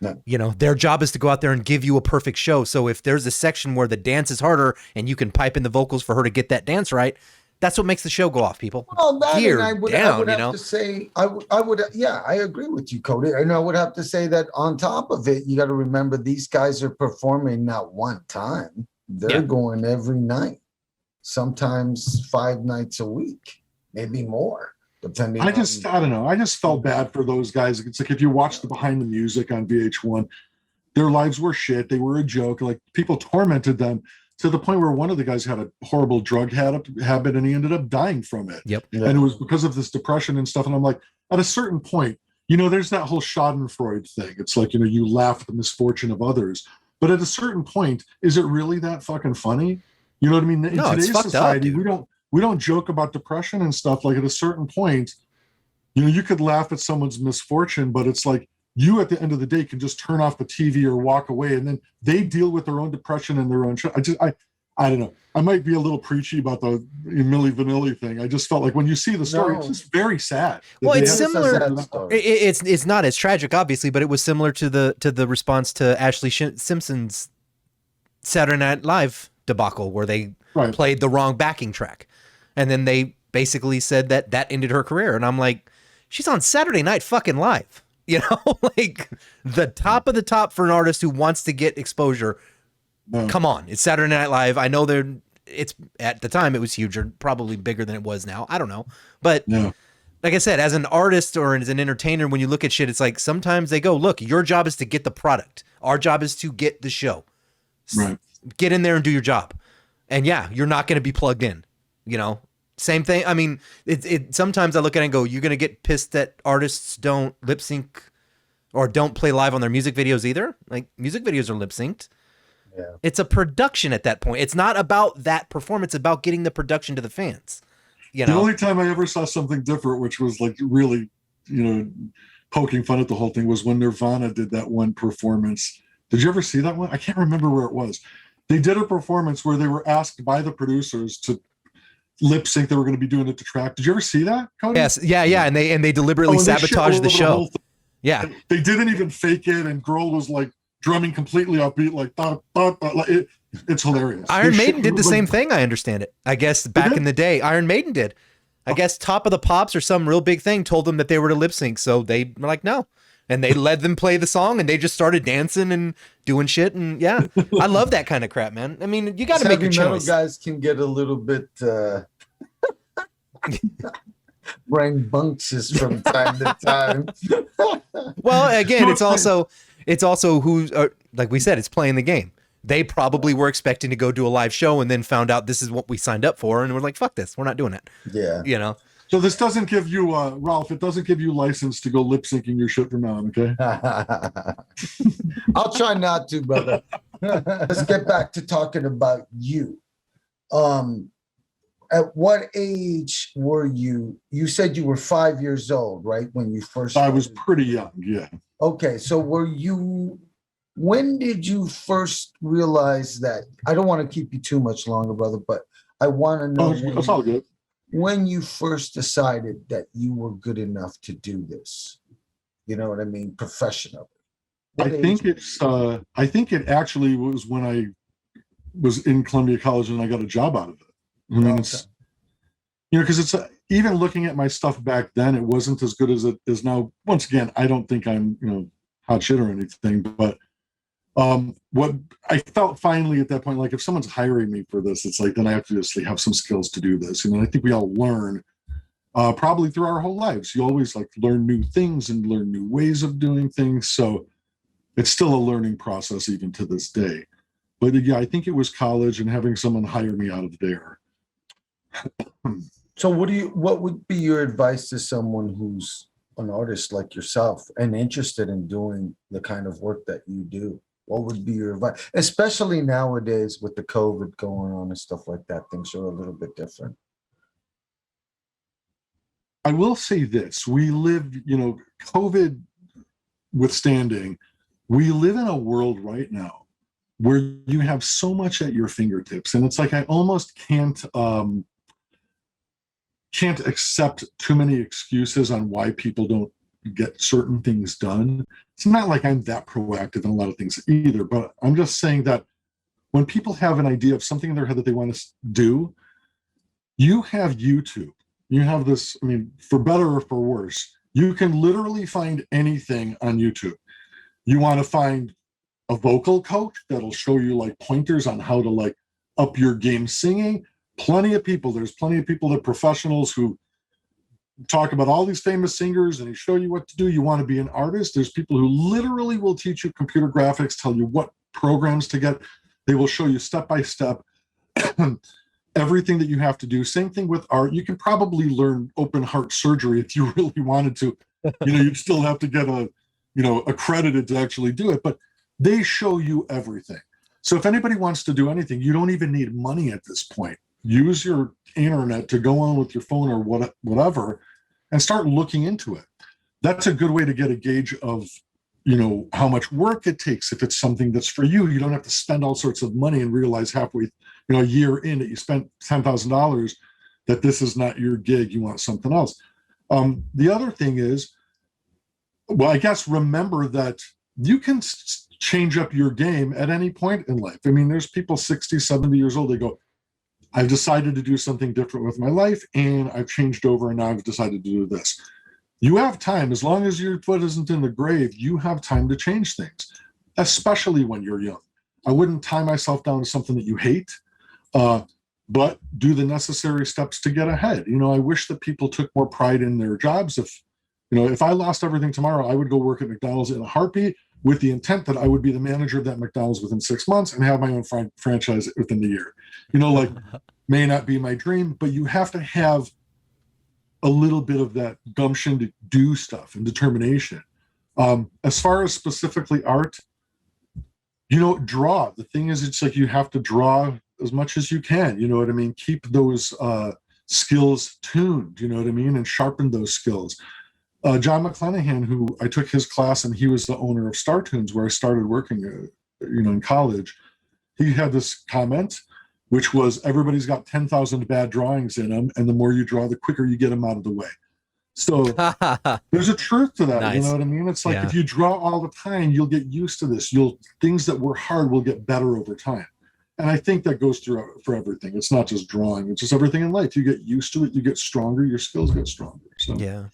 S4: No. Their job is to go out there and give you a perfect show. So if there's a section where the dance is harder and you can pipe in the vocals for her to get that dance right, that's what makes the show go off, people.
S3: Well,
S4: I would have
S3: to say, I would, I agree with you, Cody. And I would have to say that on top of it, you got to remember these guys are performing not one time. They're going every night, sometimes 5 nights a week, maybe more. I don't know. I just felt bad for those guys. It's like if you watch the behind the music on VH1, their lives were shit. They were a joke. Like people tormented them to the point where one of the guys had a horrible drug habit and he ended up dying from it.
S4: Yep.
S3: Yeah.
S1: And it was because of this depression and stuff. And I'm like, at a certain point, there's that whole Schadenfreude thing. It's like, you laugh at the misfortune of others. But at a certain point, is it really that fucking funny? You know what I mean? In today's society, we don't joke about depression and stuff. Like at a certain point, you could laugh at someone's misfortune, but it's like you at the end of the day can just turn off the TV or walk away, and then they deal with their own depression and their own shit. I don't know. I might be a little preachy about the Milli Vanilli thing. I just felt like when you see the story, it's just very sad.
S4: Well, it's similar. It's not as tragic, obviously, but it was similar to the response to Ashley Simpson's Saturday Night Live debacle, where they played the wrong backing track. And then they basically said that ended her career. And I'm like, she's on Saturday Night fucking Live. Like the top of the top for an artist who wants to get exposure. Come on. It's Saturday Night Live. I know it's at the time it was huge, or probably bigger than it was now. I don't know. But like I said, as an artist or as an entertainer, when you look at shit, it's like sometimes they go, look, your job is to get the product. Our job is to get the show.
S1: Right.
S4: Get in there and do your job. And you're not going to be plugged in. Same thing. I mean, it sometimes I look at it and go, you're going to get pissed that artists don't lip sync or don't play live on their music videos either. Like music videos are lip synced.
S3: Yeah.
S4: It's a production at that point. It's not about that performance. It's about getting the production to the fans. You know?
S1: The only time I ever saw something different, which was like really, poking fun at the whole thing, was when Nirvana did that one performance. Did you ever see that one? I can't remember where it was. They did a performance where they were asked by the producers to lip sync. They were going to be doing it to track. Did you ever see that, Cody?
S4: Yes. Yeah. And they deliberately sabotaged the show.
S1: whole thing.
S4: Yeah.
S1: They didn't even fake it, and Grohl was like drumming completely upbeat, like it's hilarious.
S4: Iron Maiden did the same thing. I understand it. I guess back in the day, Iron Maiden did. I guess Top of the Pops or some real big thing told them that they were to lip sync, so they were like, no, and they let them play the song, and they just started dancing and doing shit, and yeah, I love that kind of crap, man. I mean, you got to make your choice.
S3: Guys can get a little bit rambunctious from time to time.
S4: Well, again, it's also who's like we said, it's playing the game. They probably were expecting to go do a live show and then found out this is what we signed up for, and we're like, fuck this, we're not doing it.
S3: Yeah.
S1: So this doesn't give you, Ralph, it doesn't give you license to go lip syncing your shit from now on, okay?
S3: I'll try not to, brother. Let's get back to talking about you. At what age were you? You said you were 5 years old, right? When you first
S1: I was pretty young, yeah.
S3: Okay, so when did you first realize that? I don't want to keep you too much longer, brother, but I want to know
S1: That's all good.
S3: When you first decided that you were good enough to do this. You know what I mean? Professionally.
S1: I think it actually was when I was in Columbia College and I got a job out of it. I mean, it's, because it's even looking at my stuff back then, it wasn't as good as it is now. Once again, I don't think I'm, hot shit or anything, but what I felt finally at that point, like if someone's hiring me for this, it's like, then I have to just have some skills to do this. I think we all learn probably through our whole lives. You always learn new things and learn new ways of doing things. So it's still a learning process even to this day. But yeah, I think it was college and having someone hire me out of there.
S3: So what would be your advice to someone who's an artist like yourself and interested in doing the kind of work that you do? What would be your advice? Especially nowadays with the COVID going on and stuff like that, things are a little bit different.
S1: I will say this, we live, COVID withstanding, we live in a world right now where you have so much at your fingertips. And it's like, I almost can't accept too many excuses on why people don't get certain things done. It's not like I'm that proactive in a lot of things either, but I'm just saying that when people have an idea of something in their head that they want to do, you have YouTube. You have this, for better or for worse, you can literally find anything on YouTube. You want to find a vocal coach that'll show you pointers on how to up your game singing. There's plenty of people that are professionals who talk about all these famous singers and they show you what to do. You want to be an artist. There's people who literally will teach you computer graphics, tell you what programs to get. They will show you step by step everything that you have to do. Same thing with art. You can probably learn open heart surgery if you really wanted to. You'd still have to get accredited to actually do it, but they show you everything. So if anybody wants to do anything, you don't even need money at this point. Use your internet to go on with your phone or whatever and start looking into it. That's a good way to get a gauge of, how much work it takes. If it's something that's for you, you don't have to spend all sorts of money and realize halfway, a year in that you spent $10,000 that this is not your gig. You want something else. The other thing is, I guess remember that you can change up your game at any point in life. There's people 60, 70 years old. They go, I've decided to do something different with my life and I've changed over and now I've decided to do this. You have time. As long as your foot isn't in the grave, you have time to change things, especially when you're young. I wouldn't tie myself down to something that you hate, but do the necessary steps to get ahead. I wish that people took more pride in their jobs. If I lost everything tomorrow, I would go work at McDonald's in a heartbeat with the intent that I would be the manager of that McDonald's within 6 months and have my own franchise within the year. May not be my dream, but you have to have a little bit of that gumption to do stuff and determination. As far as specifically art, draw. The thing is, it's like you have to draw as much as you can. You know what I mean? Keep those skills tuned, you know what I mean? And sharpen those skills. John McClanahan, who I took his class, and he was the owner of Star Tunes, where I started working, in college. He had this comment, which was, everybody's got 10,000 bad drawings in them, and the more you draw, the quicker you get them out of the way. So there's a truth to that.
S4: Nice.
S1: You know what I mean? It's like, if you draw all the time, you'll get used to this. Things that were hard will get better over time. And I think that goes through for everything. It's not just drawing, it's just everything in life. You get used to it, you get stronger, your skills get stronger. So
S4: yeah.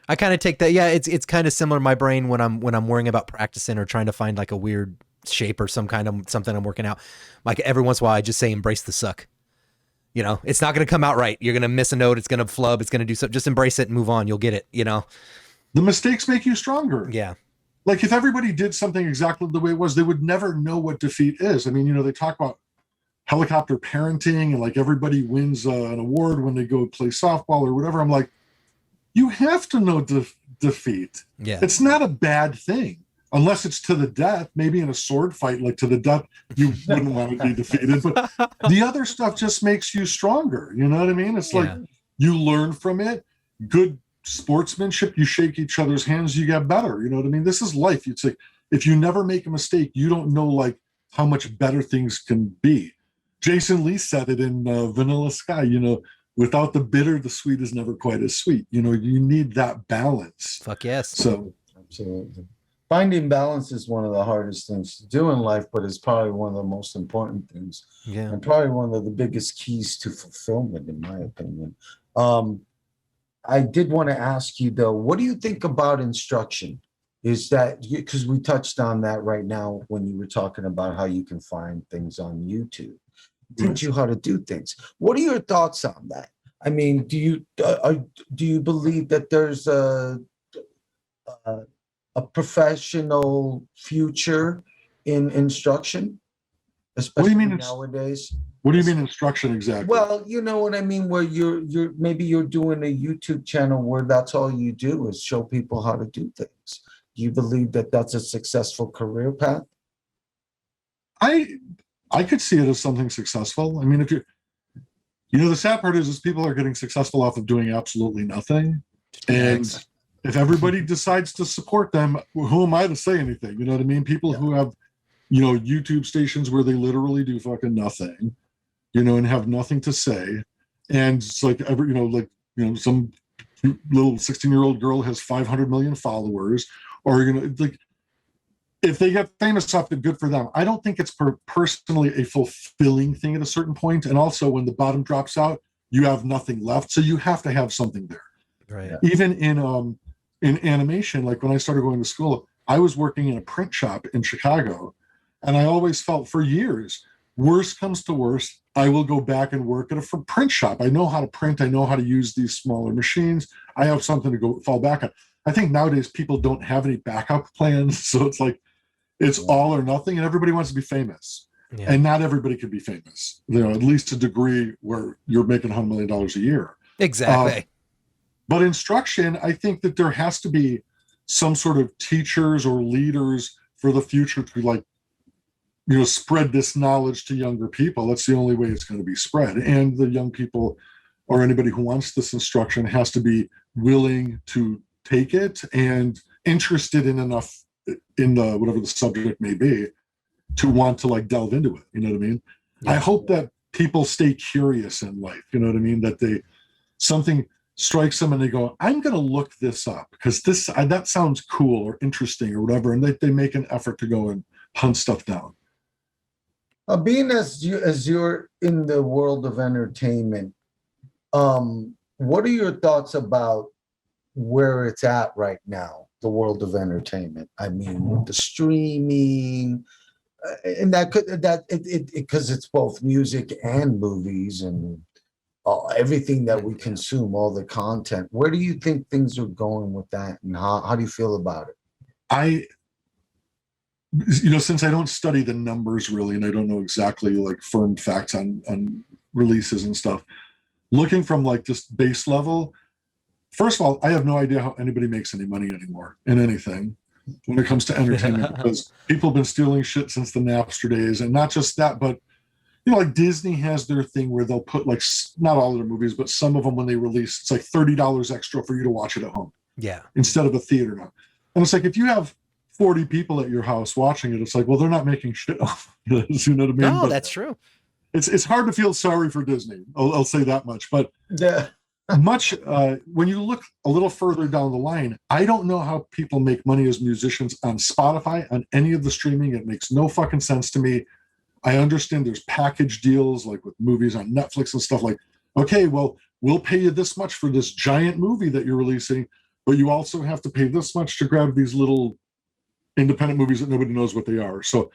S4: I kind of take that. Yeah, it's kind of similar in my brain when I'm worrying about practicing or trying to find like a weird shape or something I'm working out. Like every once in a while I just say embrace the suck. It's not going to come out right. You're going to miss a note, it's going to flub, it's going to do something. Just embrace it and move on. You'll get it,
S1: The mistakes make you stronger.
S4: Yeah.
S1: Like if everybody did something exactly the way it was, they would never know what defeat is. I mean, they talk about helicopter parenting and like everybody wins an award when they go play softball or whatever. I'm like, you have to know defeat.
S4: Yeah.
S1: It's not a bad thing unless it's to the death. Maybe in a sword fight, like to the death, you wouldn't want to be defeated. But the other stuff just makes you stronger. You know what I mean? It's like you learn from it. Good sportsmanship. You shake each other's hands, you get better. You know what I mean? This is life. It's like if you never make a mistake, you don't know like how much better things can be. Jason Lee said it in Vanilla Sky, without the bitter, the sweet is never quite as sweet. You need that balance.
S4: Fuck yes.
S1: So
S3: Absolutely. Finding balance is one of the hardest things to do in life, but it's probably one of the most important things.
S4: Yeah.
S3: And probably one of the biggest keys to fulfillment, in my opinion. I did want to ask you, though, what do you think about instruction? Is that, because we touched on that right now when you were talking about how you can find things on YouTube. Teach you how to do things. What are your thoughts on that? I mean, do you believe that there's a professional future in instruction, especially nowadays?
S1: What do you mean instruction exactly?
S3: Well, you know what I mean, where you're maybe you're doing a YouTube channel where that's all you do is show people how to do things. Do you believe that that's a successful career path?
S1: I could see it as something successful. I mean, if the sad part is people are getting successful off of doing absolutely nothing. And if everybody decides to support them, who am I to say anything? You know what I mean? People who have, YouTube stations where they literally do fucking nothing, and have nothing to say. And it's like some little 16-year-old girl has 500 million followers, or, if they get famous off it, good for them. I don't think it's personally a fulfilling thing at a certain point. And also when the bottom drops out, you have nothing left. So you have to have something there.
S4: Right.
S1: Even in animation, like when I started going to school, I was working in a print shop in Chicago. And I always felt for years, worst comes to worst, I will go back and work at a print shop. I know how to print. I know how to use these smaller machines. I have something to go fall back on. I think nowadays people don't have any backup plans. So it's like, it's all or nothing, and everybody wants to be famous. Yeah. And not everybody can be famous, at least to a degree where you're making $100 million a year.
S4: Exactly.
S1: But instruction, I think that there has to be some sort of teachers or leaders for the future to spread this knowledge to younger people. That's the only way it's going to be spread. And the young people or anybody who wants this instruction has to be willing to take it and interested in enough in whatever the subject may be to want to delve into it. You know what I mean? Yeah. I hope that people stay curious in life. You know what I mean? That something strikes them and they go, I'm going to look this up because that sounds cool or interesting or whatever. And they make an effort to go and hunt stuff down.
S3: Being as you're in the world of entertainment, what are your thoughts about where it's at right now? The world of entertainment. I mean, with the streaming, and because it's both music and movies and everything that we consume, all the content. Where do you think things are going with that, and how do you feel about it?
S1: Since I don't study the numbers really, and I don't know exactly firm facts on releases and stuff, looking from just base level. First of all, I have no idea how anybody makes any money anymore in anything. when it comes to entertainment, because people have been stealing shit since the Napster days. And not just that, but like Disney has their thing where they'll put like, not all of their movies, but some of them when they release, it's like $30 extra for you to watch it at home.
S4: Yeah.
S1: Instead of a theater now. And it's like, if you have 40 people at your house watching it, it's like, well, they're not making shit off this, you know what I mean?
S4: No,
S1: But
S4: that's true.
S1: it's hard to feel sorry for Disney. I'll say that much. But
S3: Yeah.
S1: when you look a little further down the line, I don't know how people make money as musicians on Spotify, on any of the streaming. It makes no fucking sense to me. I understand there's package deals like with movies on Netflix and stuff like, okay, well, we'll pay you this much for this giant movie that you're releasing, but you also have to pay this much to grab these little independent movies that nobody knows what they are. So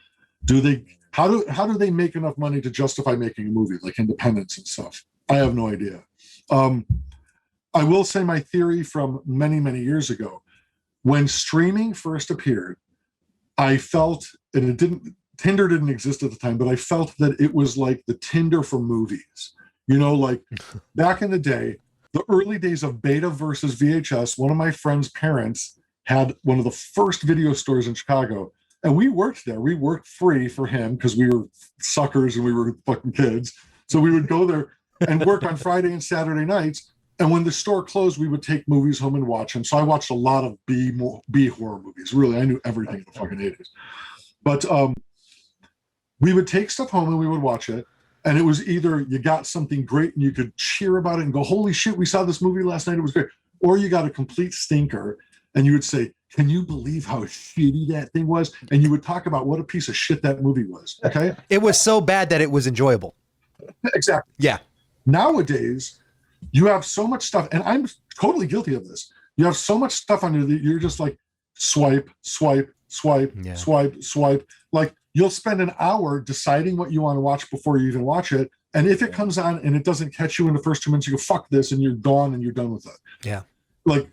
S1: how do they make enough money to justify making a movie like Independence and stuff? I have no idea. I will say my theory from many, many years ago, when streaming first appeared, I felt, and Tinder didn't exist at the time, but I felt that it was like the Tinder for movies. Like back in the day, the early days of beta versus VHS, one of my friend's parents had one of the first video stores in Chicago, and we worked there. We worked free for him because we were suckers and we were fucking kids. So we would go there and work on Friday and Saturday nights. And when the store closed, we would take movies home and watch them. So I watched a lot of B horror movies. Really, I knew everything in the fucking 80s. But we would take stuff home and we would watch it. And it was either you got something great and you could cheer about it and go, holy shit, we saw this movie last night, it was great. Or you got a complete stinker and you would say, can you believe how shitty that thing was? And you would talk about what a piece of shit that movie was, okay?
S4: It was so bad that it was enjoyable.
S1: Exactly.
S4: Yeah.
S1: Nowadays, you have so much stuff, and I'm totally guilty of this. You have so much stuff on you that you're just like, swipe, swipe, swipe,
S4: Yeah.
S1: swipe, swipe. Like, you'll spend an hour deciding what you want to watch before you even watch it. And if it comes on and it doesn't catch you in the first 2 minutes, you go, fuck this, and you're gone and you're done with it.
S4: Yeah.
S1: Like,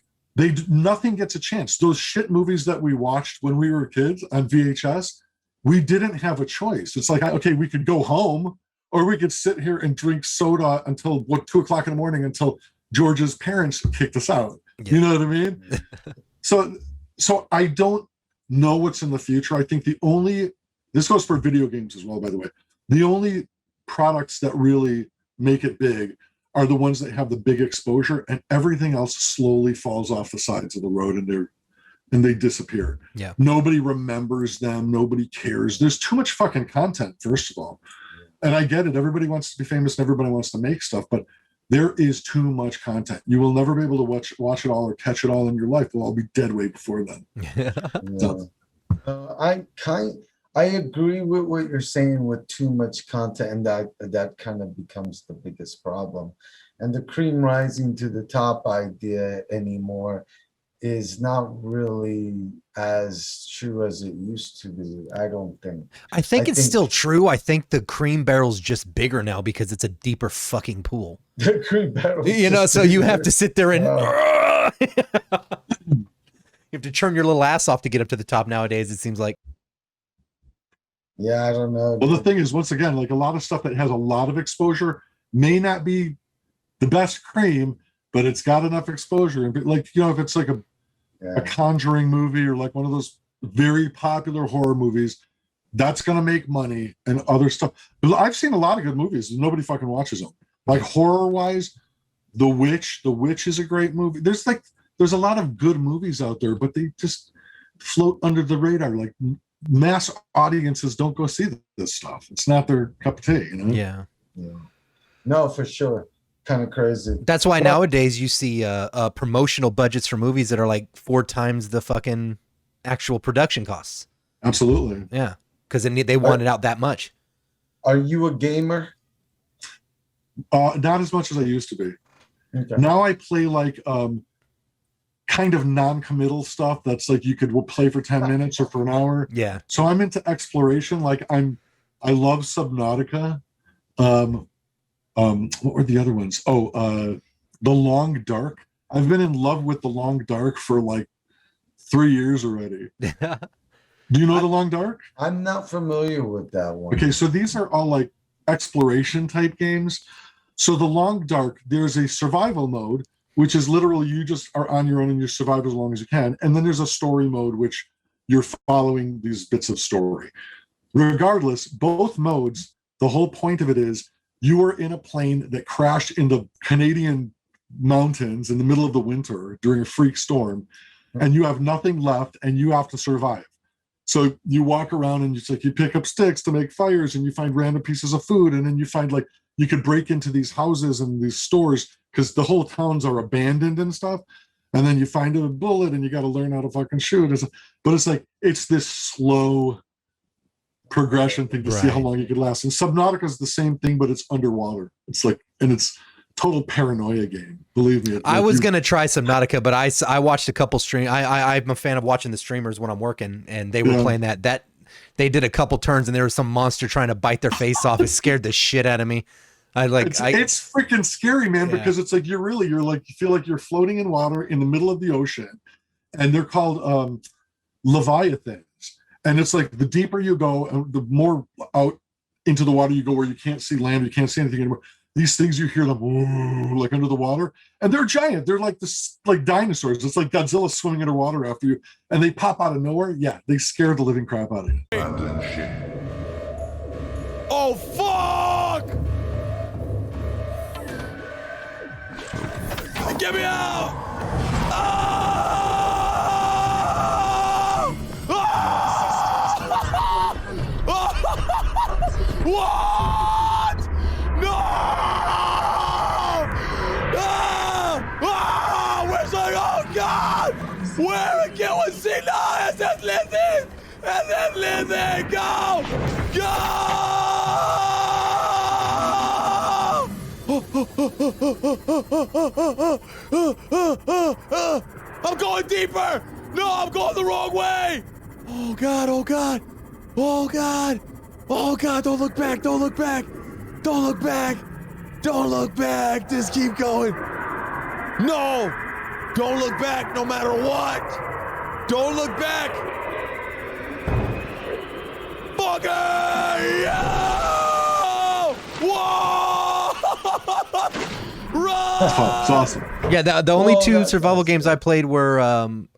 S1: nothing gets a chance. Those shit movies that we watched when we were kids on VHS, we didn't have a choice. It's like, okay, we could go home or we could sit here and drink soda until 2:00 in the morning until George's parents kicked us out.
S4: Yeah.
S1: You know what I mean? So I don't know what's in the future. I think this goes for video games as well, by the way. The only products that really make it big are the ones that have the big exposure, and everything else slowly falls off the sides of the road and they disappear.
S4: Yeah.
S1: Nobody remembers them. Nobody cares. There's too much fucking content, first of all. And I get it. Everybody wants to be famous and everybody wants to make stuff, but there is too much content. You will never be able to watch it all or catch it all in your life. We'll all be dead way before then.
S3: I agree with what you're saying with too much content, and that kind of becomes the biggest problem. And the cream rising to the top idea anymore is not really as true as it used to be, I don't think.
S4: I think it's still true. I think the cream barrel's just bigger now because it's a deeper fucking pool.
S3: The cream barrel.
S4: So you have to sit there and you have to turn your little ass off to get up to the top nowadays, it seems like.
S3: Yeah, I don't know.
S1: Well, the thing is, once again, like a lot of stuff that has a lot of exposure may not be the best cream, but it's got enough exposure. And like, if it's like a Conjuring movie or like one of those very popular horror movies, that's going to make money and other stuff. I've seen a lot of good movies and nobody fucking watches them. Like horror wise, The Witch is a great movie. There's a lot of good movies out there, but they just float under the radar. Like mass audiences don't go see this stuff. It's not their cup of tea,
S4: Yeah.
S3: No, for sure. Kind of crazy.
S4: That's why nowadays you see promotional budgets for movies that are like 4 times the fucking actual production costs.
S1: Absolutely.
S4: Yeah, because they want it out that much.
S3: Are you a gamer?
S1: Not as much as I used to be.
S3: Okay.
S1: Now I play like kind of non-committal stuff that's like you could play for 10 minutes or for an hour.
S4: Yeah.
S1: So I'm into exploration. Like I love Subnautica. What were the other ones? The Long Dark. I've been in love with The Long Dark for like 3 years already. Do you know The Long Dark?
S3: I'm not familiar with that one.
S1: Okay, so these are all like exploration type games. So The Long Dark, there's a survival mode, which is literally you just are on your own and you survive as long as you can. And then there's a story mode, which you're following these bits of story. Regardless, both modes, the whole point of it is you are in a plane that crashed in the Canadian mountains in the middle of the winter during a freak storm, and you have nothing left and you have to survive. So you walk around and it's like you pick up sticks to make fires and you find random pieces of food, and then you find like you could break into these houses and these stores because the whole towns are abandoned and stuff. And then you find a bullet and you got to learn how to fucking shoot. But it's like, it's this slow progression thing to see how long you could last. And Subnautica is the same thing, but it's underwater. It's like, and it's total paranoia game. Believe me.
S4: I was going to try Subnautica, but I watched a couple stream. I'm a fan of watching the streamers when I'm working, and they were playing that they did a couple turns and there was some monster trying to bite their face off. It scared the shit out of me. It's
S1: freaking scary, man, because it's like you feel like you're floating in water in the middle of the ocean, and they're called leviathans. And it's like the deeper you go, the more out into the water you go, where you can't see land, you can't see anything anymore. These things, you hear them like under the water, and they're giant. They're like like dinosaurs. It's like Godzilla swimming underwater after you, and they pop out of nowhere. Yeah, they scare the living crap out of you.
S5: Oh, fuck! Get me out! What? No! Where's my, oh God! Where again was he? No, is that Lizzie? Is that Lizzie? Go! Go! I'm going deeper! No, I'm going the wrong way! Oh God, oh God! Oh God! Oh God, don't look back, don't look back! Don't look back! Don't look back! Just keep going! No! Don't look back no matter what! Don't look back! Fucker! Yo! Whoa! Run!
S1: It's awesome.
S4: Yeah, the only two survival games I played were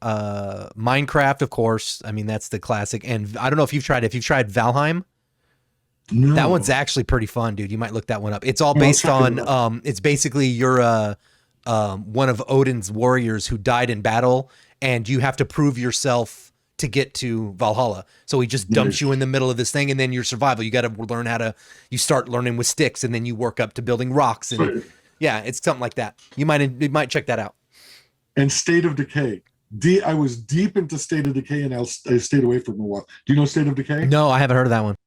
S4: Minecraft, of course. I mean, that's the classic. And I don't know if you've tried Valheim.
S1: No.
S4: That one's actually pretty fun, dude. You might look that one up. It's all based on it's basically you're one of Odin's warriors who died in battle, and you have to prove yourself to get to Valhalla. So he just dumps you in the middle of this thing, and then your survival. You got to learn you start learning with sticks, and then you work up to building rocks. And yeah, it's something like that. You might check that out.
S1: And State of Decay. I was deep into State of Decay, and I stayed away from it a while. Do you know State of Decay?
S4: No, I haven't heard of that one.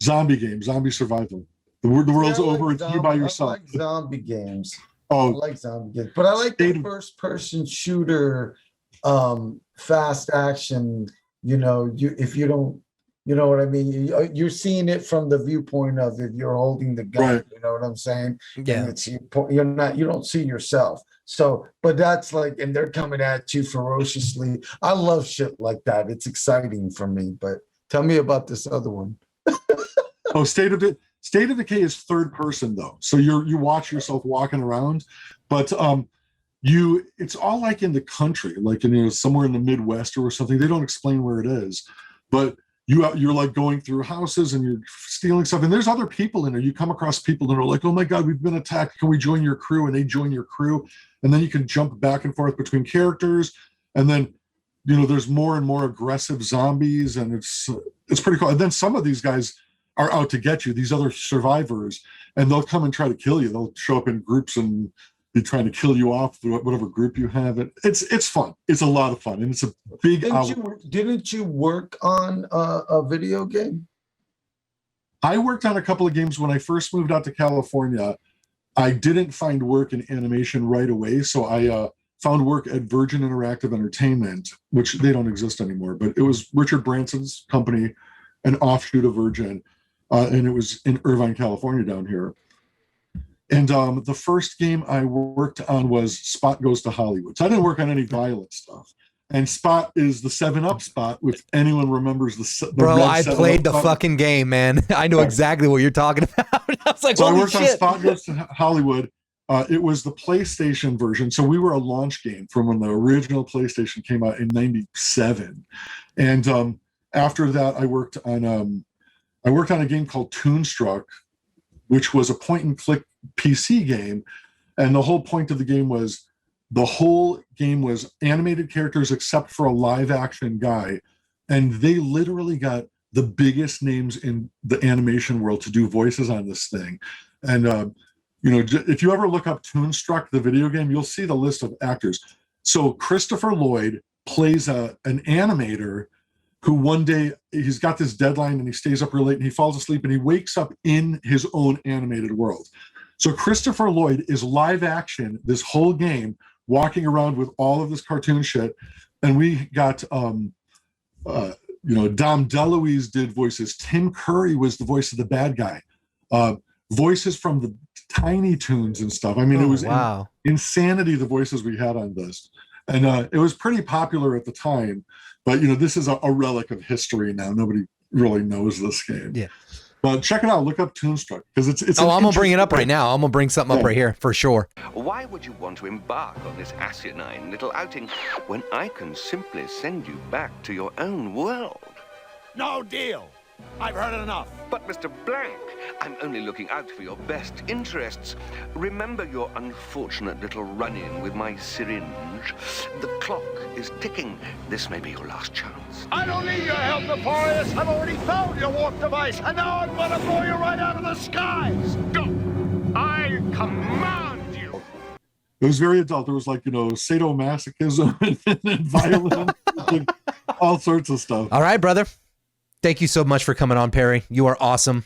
S1: Zombie game, zombie survival. The world's over, it's you by yourself.
S3: I like zombie games.
S1: Oh,
S3: I like zombie games, but I like the first-person shooter, fast action. You know, if you don't, you know what I mean. You're seeing it from the viewpoint of if you're holding the gun.
S1: Right.
S3: You know what I'm saying?
S4: Yeah.
S3: And it's you don't see yourself. So, but that's like, and they're coming at you ferociously. I love shit like that. It's exciting for me. But tell me about this other one.
S1: Oh, State of Decay is third person though, so you watch yourself walking around, but it's all like in the country, like somewhere in the Midwest or something. They don't explain where it is, but you're like going through houses and you're stealing stuff, and there's other people in there. You come across people that are like, oh my God, we've been attacked, can we join your crew? And they join your crew, and then you can jump back and forth between characters, and then there's more and more aggressive zombies, and it's pretty cool. And then some of these guys are out to get you, these other survivors, and they'll come and try to kill you. They'll show up in groups and be trying to kill you off through whatever group you have. It's fun. It's a lot of fun, and it's a big.
S3: Didn't you work on a video game?
S1: I worked on a couple of games when I first moved out to California. I didn't find work in animation right away, so I found work at Virgin Interactive Entertainment, which they don't exist anymore, but it was Richard Branson's company, an offshoot of Virgin. And it was in Irvine, California, down here. And the first game I worked on was Spot Goes to Hollywood. So I didn't work on any violent stuff. And Spot is the 7-Up spot, if anyone remembers the
S4: Bro, I played the fucking game, man. I know exactly what you're talking about. I was like,
S1: so
S4: holy
S1: I worked
S4: shit.
S1: on Spot Goes to Hollywood. It was the PlayStation version. So we were a launch game from when the original PlayStation came out in '97. And after that, I worked on a game called Toonstruck, which was a point and click PC game. And the whole point of the game was animated characters except for a live action guy. And they literally got the biggest names in the animation world to do voices on this thing. And, if you ever look up Toonstruck, the video game, you'll see the list of actors. So Christopher Lloyd plays an animator who one day he's got this deadline and he stays up real late and he falls asleep and he wakes up in his own animated world. So Christopher Lloyd is live action this whole game, walking around with all of this cartoon shit. And we got, Dom DeLuise did voices. Tim Curry was the voice of the bad guy. Voices from the Tiny Tunes and stuff. I mean, it was insanity, the voices we had on this. And it was pretty popular at the time. But, this is a relic of history now. Nobody really knows this game.
S4: Yeah.
S1: But check it out. Look up Toonstruck because it's.
S4: I'm gonna bring it up right now. I'm gonna bring something up right here for sure.
S7: Why would you want to embark on this asinine little outing when I can simply send you back to your own world?
S5: No deal. I've heard enough.
S7: But Mr. Blank, I'm only looking out for your best interests. Remember your unfortunate little run-in with my syringe? The clock is ticking. This may be your last chance.
S2: I don't need your help, Nefarious. I've already found your warp device, and now I'm gonna blow you right out of the skies. Go! I command you!
S1: It was very adult. There was sadomasochism and violence, and all sorts of stuff.
S4: All right, brother. Thank you so much for coming on, Perry. You are awesome.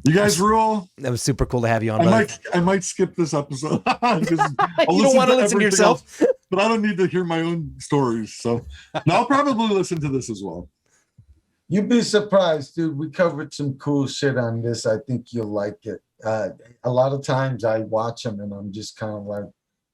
S1: You guys rule.
S4: That was super cool to have you on.
S1: I might skip this episode.
S4: You don't want to listen to yourself,
S1: but I don't need to hear my own stories. So now I'll probably listen to this as well.
S3: You'd be surprised, dude. We covered some cool shit on this. I think you'll like it. A lot of times I watch them and I'm just kind of like,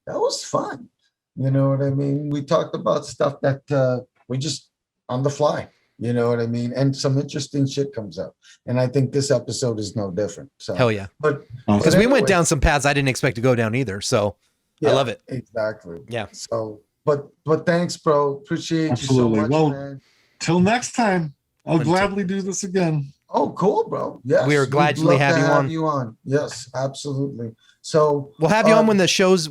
S3: that was fun. You know what I mean? We talked about stuff that we just on the fly. You know what I mean? And some interesting shit comes up. And I think this episode is no different. So
S4: hell yeah.
S3: But
S4: because we went down some paths I didn't expect to go down either. So
S3: yeah,
S4: I love it.
S3: Exactly.
S4: Yeah.
S3: So but thanks, bro. Appreciate
S1: Absolutely.
S3: you so much, man.
S1: Till next time. I'll gladly do this again.
S3: Oh, cool, bro. Yes.
S4: We are glad to have
S3: you on. Yes, absolutely. So
S4: we'll have you on when the shows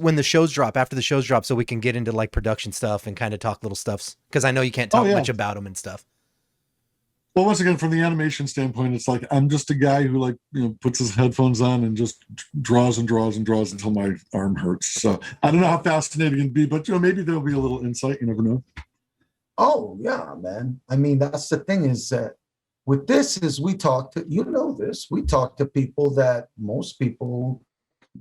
S4: drop, after the shows drop, so we can get into like production stuff and kind of talk little stuffs. Because I know you can't talk much about them and stuff.
S1: Well, once again, from the animation standpoint, it's like I'm just a guy who puts his headphones on and just draws and draws and draws until my arm hurts. So I don't know how fascinating it'd be, but maybe there'll be a little insight. You never know.
S3: Oh yeah, man. I mean, that's the thing is that with this is we talk to we talk to people that most people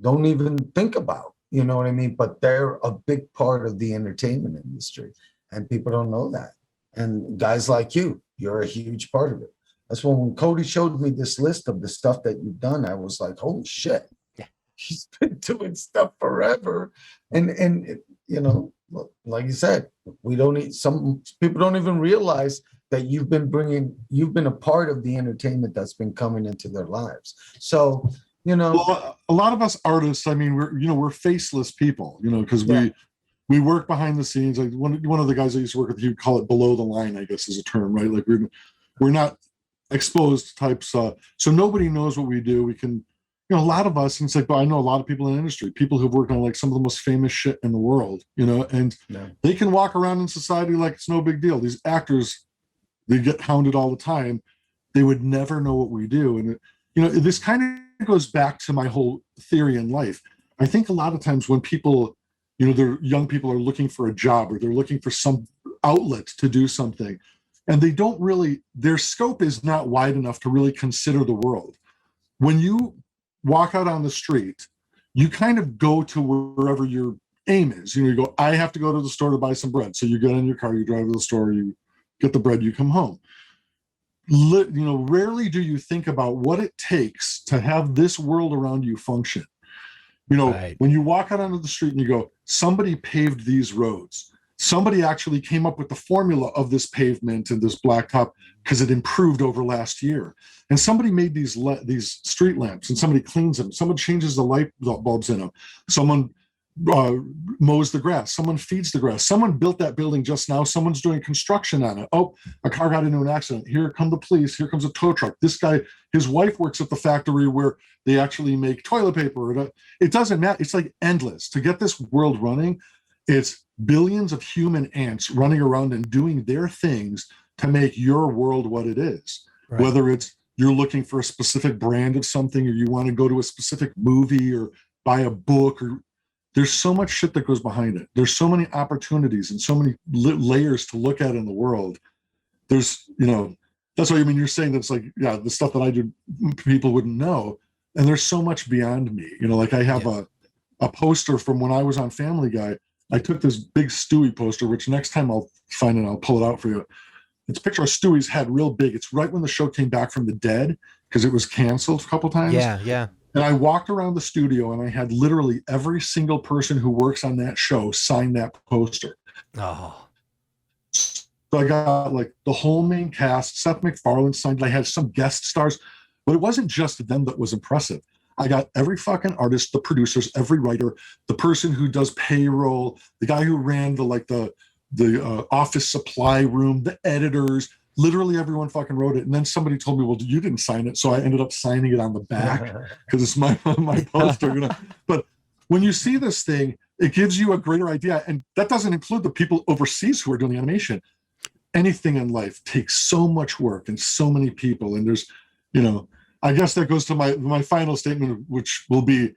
S3: don't even think about. You know what I mean? But they're a big part of the entertainment industry, and people don't know that. And guys like you're a huge part of it. That's when Cody showed me this list of the stuff that you've done, I was like, holy shit.
S4: Yeah.
S3: He's been doing stuff forever. And like you said, some people don't even realize that you've been a part of the entertainment that's been coming into their lives. So,
S1: well, a lot of us artists, I mean, we're faceless people, because we work behind the scenes. Like one of the guys I used to work with, he would call it below the line, I guess is a term, right? Like we're not exposed types. So nobody knows what we do. We can, a lot of us, and it's like, but I know a lot of people in the industry, people who've worked on like some of the most famous shit in the world, and they can walk around in society like it's no big deal. These actors, they get hounded all the time. They would never know what we do. And, this kind of goes back to my whole theory in life. I think a lot of times when people, young people are looking for a job or they're looking for some outlet to do something, and they don't really, their scope is not wide enough to really consider the world. When you walk out on the street, you kind of go to wherever your aim is. You go, I have to go to the store to buy some bread. So you get in your car, you drive to the store, you get the bread, you come home. Rarely do you think about what it takes to have this world around you function. Right. When you walk out onto the street and you go, somebody paved these roads, somebody actually came up with the formula of this pavement and this blacktop because it improved over last year. And somebody made these street lamps, and somebody cleans them. Someone changes the light bulbs in them. Someone mows the grass. Someone feeds the grass. Someone built that building just now. Someone's doing construction on it. Oh, a car got into an accident. Here come the police. Here comes a tow truck. This guy, his wife works at the factory where they actually make toilet paper. It doesn't matter. It's like endless. To get this world running, it's billions of human ants running around and doing their things to make your world what it is. Right. Whether it's you're looking for a specific brand of something, or you want to go to a specific movie or buy a book, or there's so much shit that goes behind it. There's so many opportunities and so many layers to look at in the world. There's, that's what I mean. You're saying that's like, yeah, the stuff that I do, people wouldn't know. And there's so much beyond me. Like I have a poster from when I was on Family Guy. I took this big Stewie poster, which next time I'll find it, I'll pull it out for you. It's a picture of Stewie's head real big. It's right when the show came back from the dead because it was canceled a couple times.
S4: Yeah.
S1: And I walked around the studio and I had literally every single person who works on that show sign that poster.
S4: Oh.
S1: So I got like the whole main cast. Seth MacFarlane signed. I had some guest stars, but it wasn't just them that was impressive. I got every fucking artist, the producers, every writer, the person who does payroll, the guy who ran the office supply room, the editors. Literally everyone fucking wrote it. And then somebody told me, well, you didn't sign it. So I ended up signing it on the back because it's my poster. But when you see this thing, it gives you a greater idea. And that doesn't include the people overseas who are doing the animation. Anything in life takes so much work and so many people. And there's, I guess that goes to my final statement, which will be,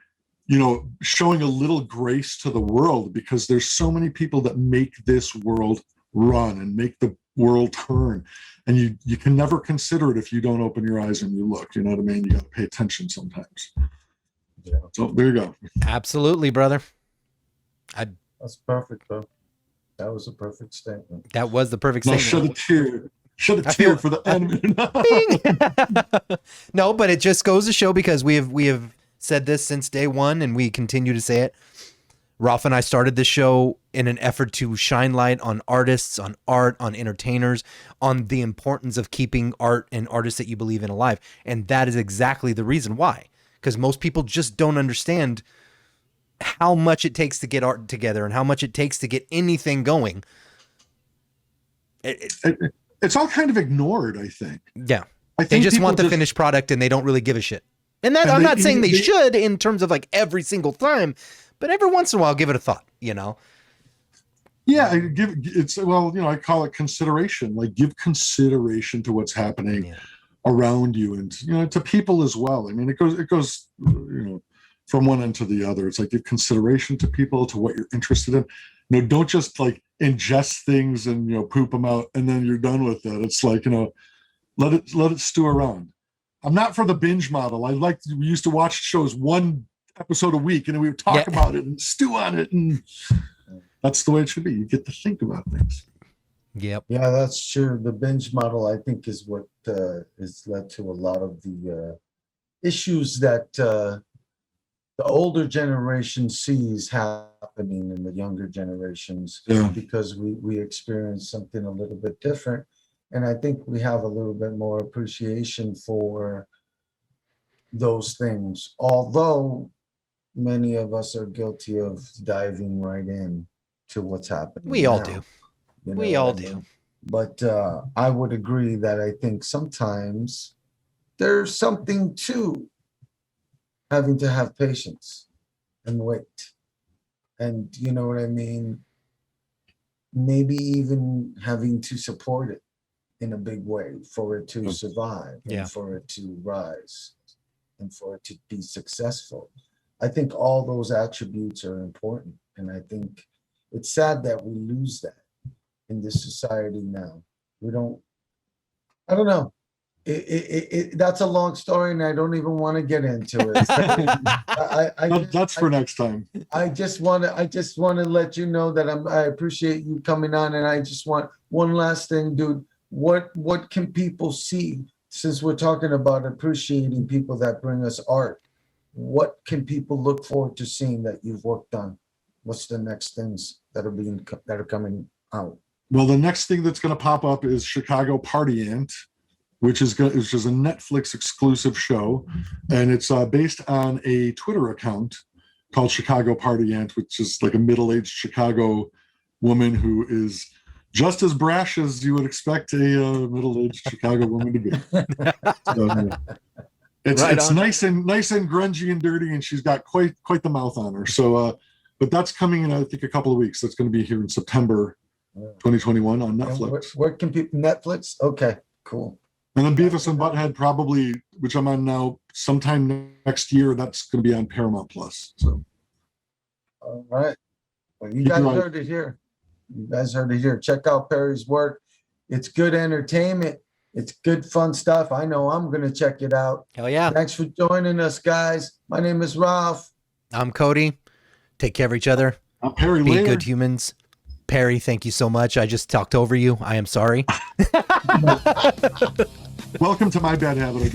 S1: showing a little grace to the world, because there's so many people that make this world run and make the world turn. And you can never consider it if you don't open your eyes and you look. You know what I mean? You got to pay attention sometimes. Yeah. So there you go.
S4: Absolutely, brother.
S3: That's perfect, though. That was a perfect statement.
S4: That was the perfect statement.
S1: Shed a tear. Shed a tear for the enemy.
S4: No, but it just goes to show, because we have said this since day one, and we continue to say it. Ralph and I started this show in an effort to shine light on artists, on art, on entertainers, on the importance of keeping art and artists that you believe in alive. And that is exactly the reason why. Because most people just don't understand how much it takes to get art together and how much it takes to get anything going.
S1: It's all kind of ignored, I think.
S4: Yeah. They just want the finished product, and they don't really give a shit. And that, I'm not saying they should in terms of like every single time, but every once in a while, give it a thought,
S1: Yeah, I call it consideration. Like, give consideration to what's happening around you, and to people as well. I mean, it goes from one end to the other. It's like, give consideration to people, to what you're interested in. Don't just like ingest things and poop them out and then you're done with it. It's like, let it stew around. I'm not for the binge model. We used to watch shows one episode a week, and then we would talk about it and stew on it, and that's the way it should be. You get to think about things.
S4: Yep.
S3: Yeah, that's true. The binge model, I think, is what has led to a lot of the issues that the older generation sees happening in the younger generations, because we experience something a little bit different. And I think we have a little bit more appreciation for those things, although many of us are guilty of diving right in to what's happening.
S4: We all do. We all do.
S3: But I would agree that I think sometimes there's something to having to have patience and wait. And you know what I mean? Maybe even having to support it in a big way for it to survive and for it to rise and for it to be successful. I think all those attributes are important. And I think it's sad that we lose that in this society now. I don't know. That's a long story, and I don't even want to get into it.
S1: That's for next time.
S3: I just want to let you know that I appreciate you coming on, and I just want one last thing, dude. What can people see, since we're talking about appreciating people that bring us art? What can people look forward to seeing that you've worked on? What's the next things that are coming Oh,
S1: Well, the next thing that's going to pop up is Chicago Party Ant, which is a Netflix exclusive show, and it's based on a Twitter account called Chicago Party Ant, which is like a middle-aged Chicago woman who is just as brash as you would expect a middle-aged Chicago woman to be. So, it's nice and grungy and dirty, and she's got quite the mouth on her. So, but that's coming in, I think, a couple of weeks. That's going to be here in September 2021 on Netflix.
S3: Where can people? Netflix? Okay, cool.
S1: And then Beavis and Butthead probably, which I'm on now, sometime next year. That's going to be on Paramount Plus. So,
S3: all right. Well, you guys heard it here. You guys heard it here. Check out Perry's work. It's good entertainment. It's good fun stuff. I know I'm going to check it out.
S4: Hell yeah.
S3: Thanks for joining us, guys. My name is Ralph.
S4: I'm Cody. Take care of each other.
S1: I'm Perry.
S4: Be good humans. Perry, thank you so much. I just talked over you. I am sorry.
S1: Welcome to my bad habit.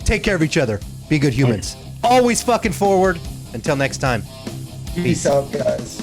S4: Take care of each other. Be good humans. Always fucking forward. Until next time.
S3: Peace out, guys.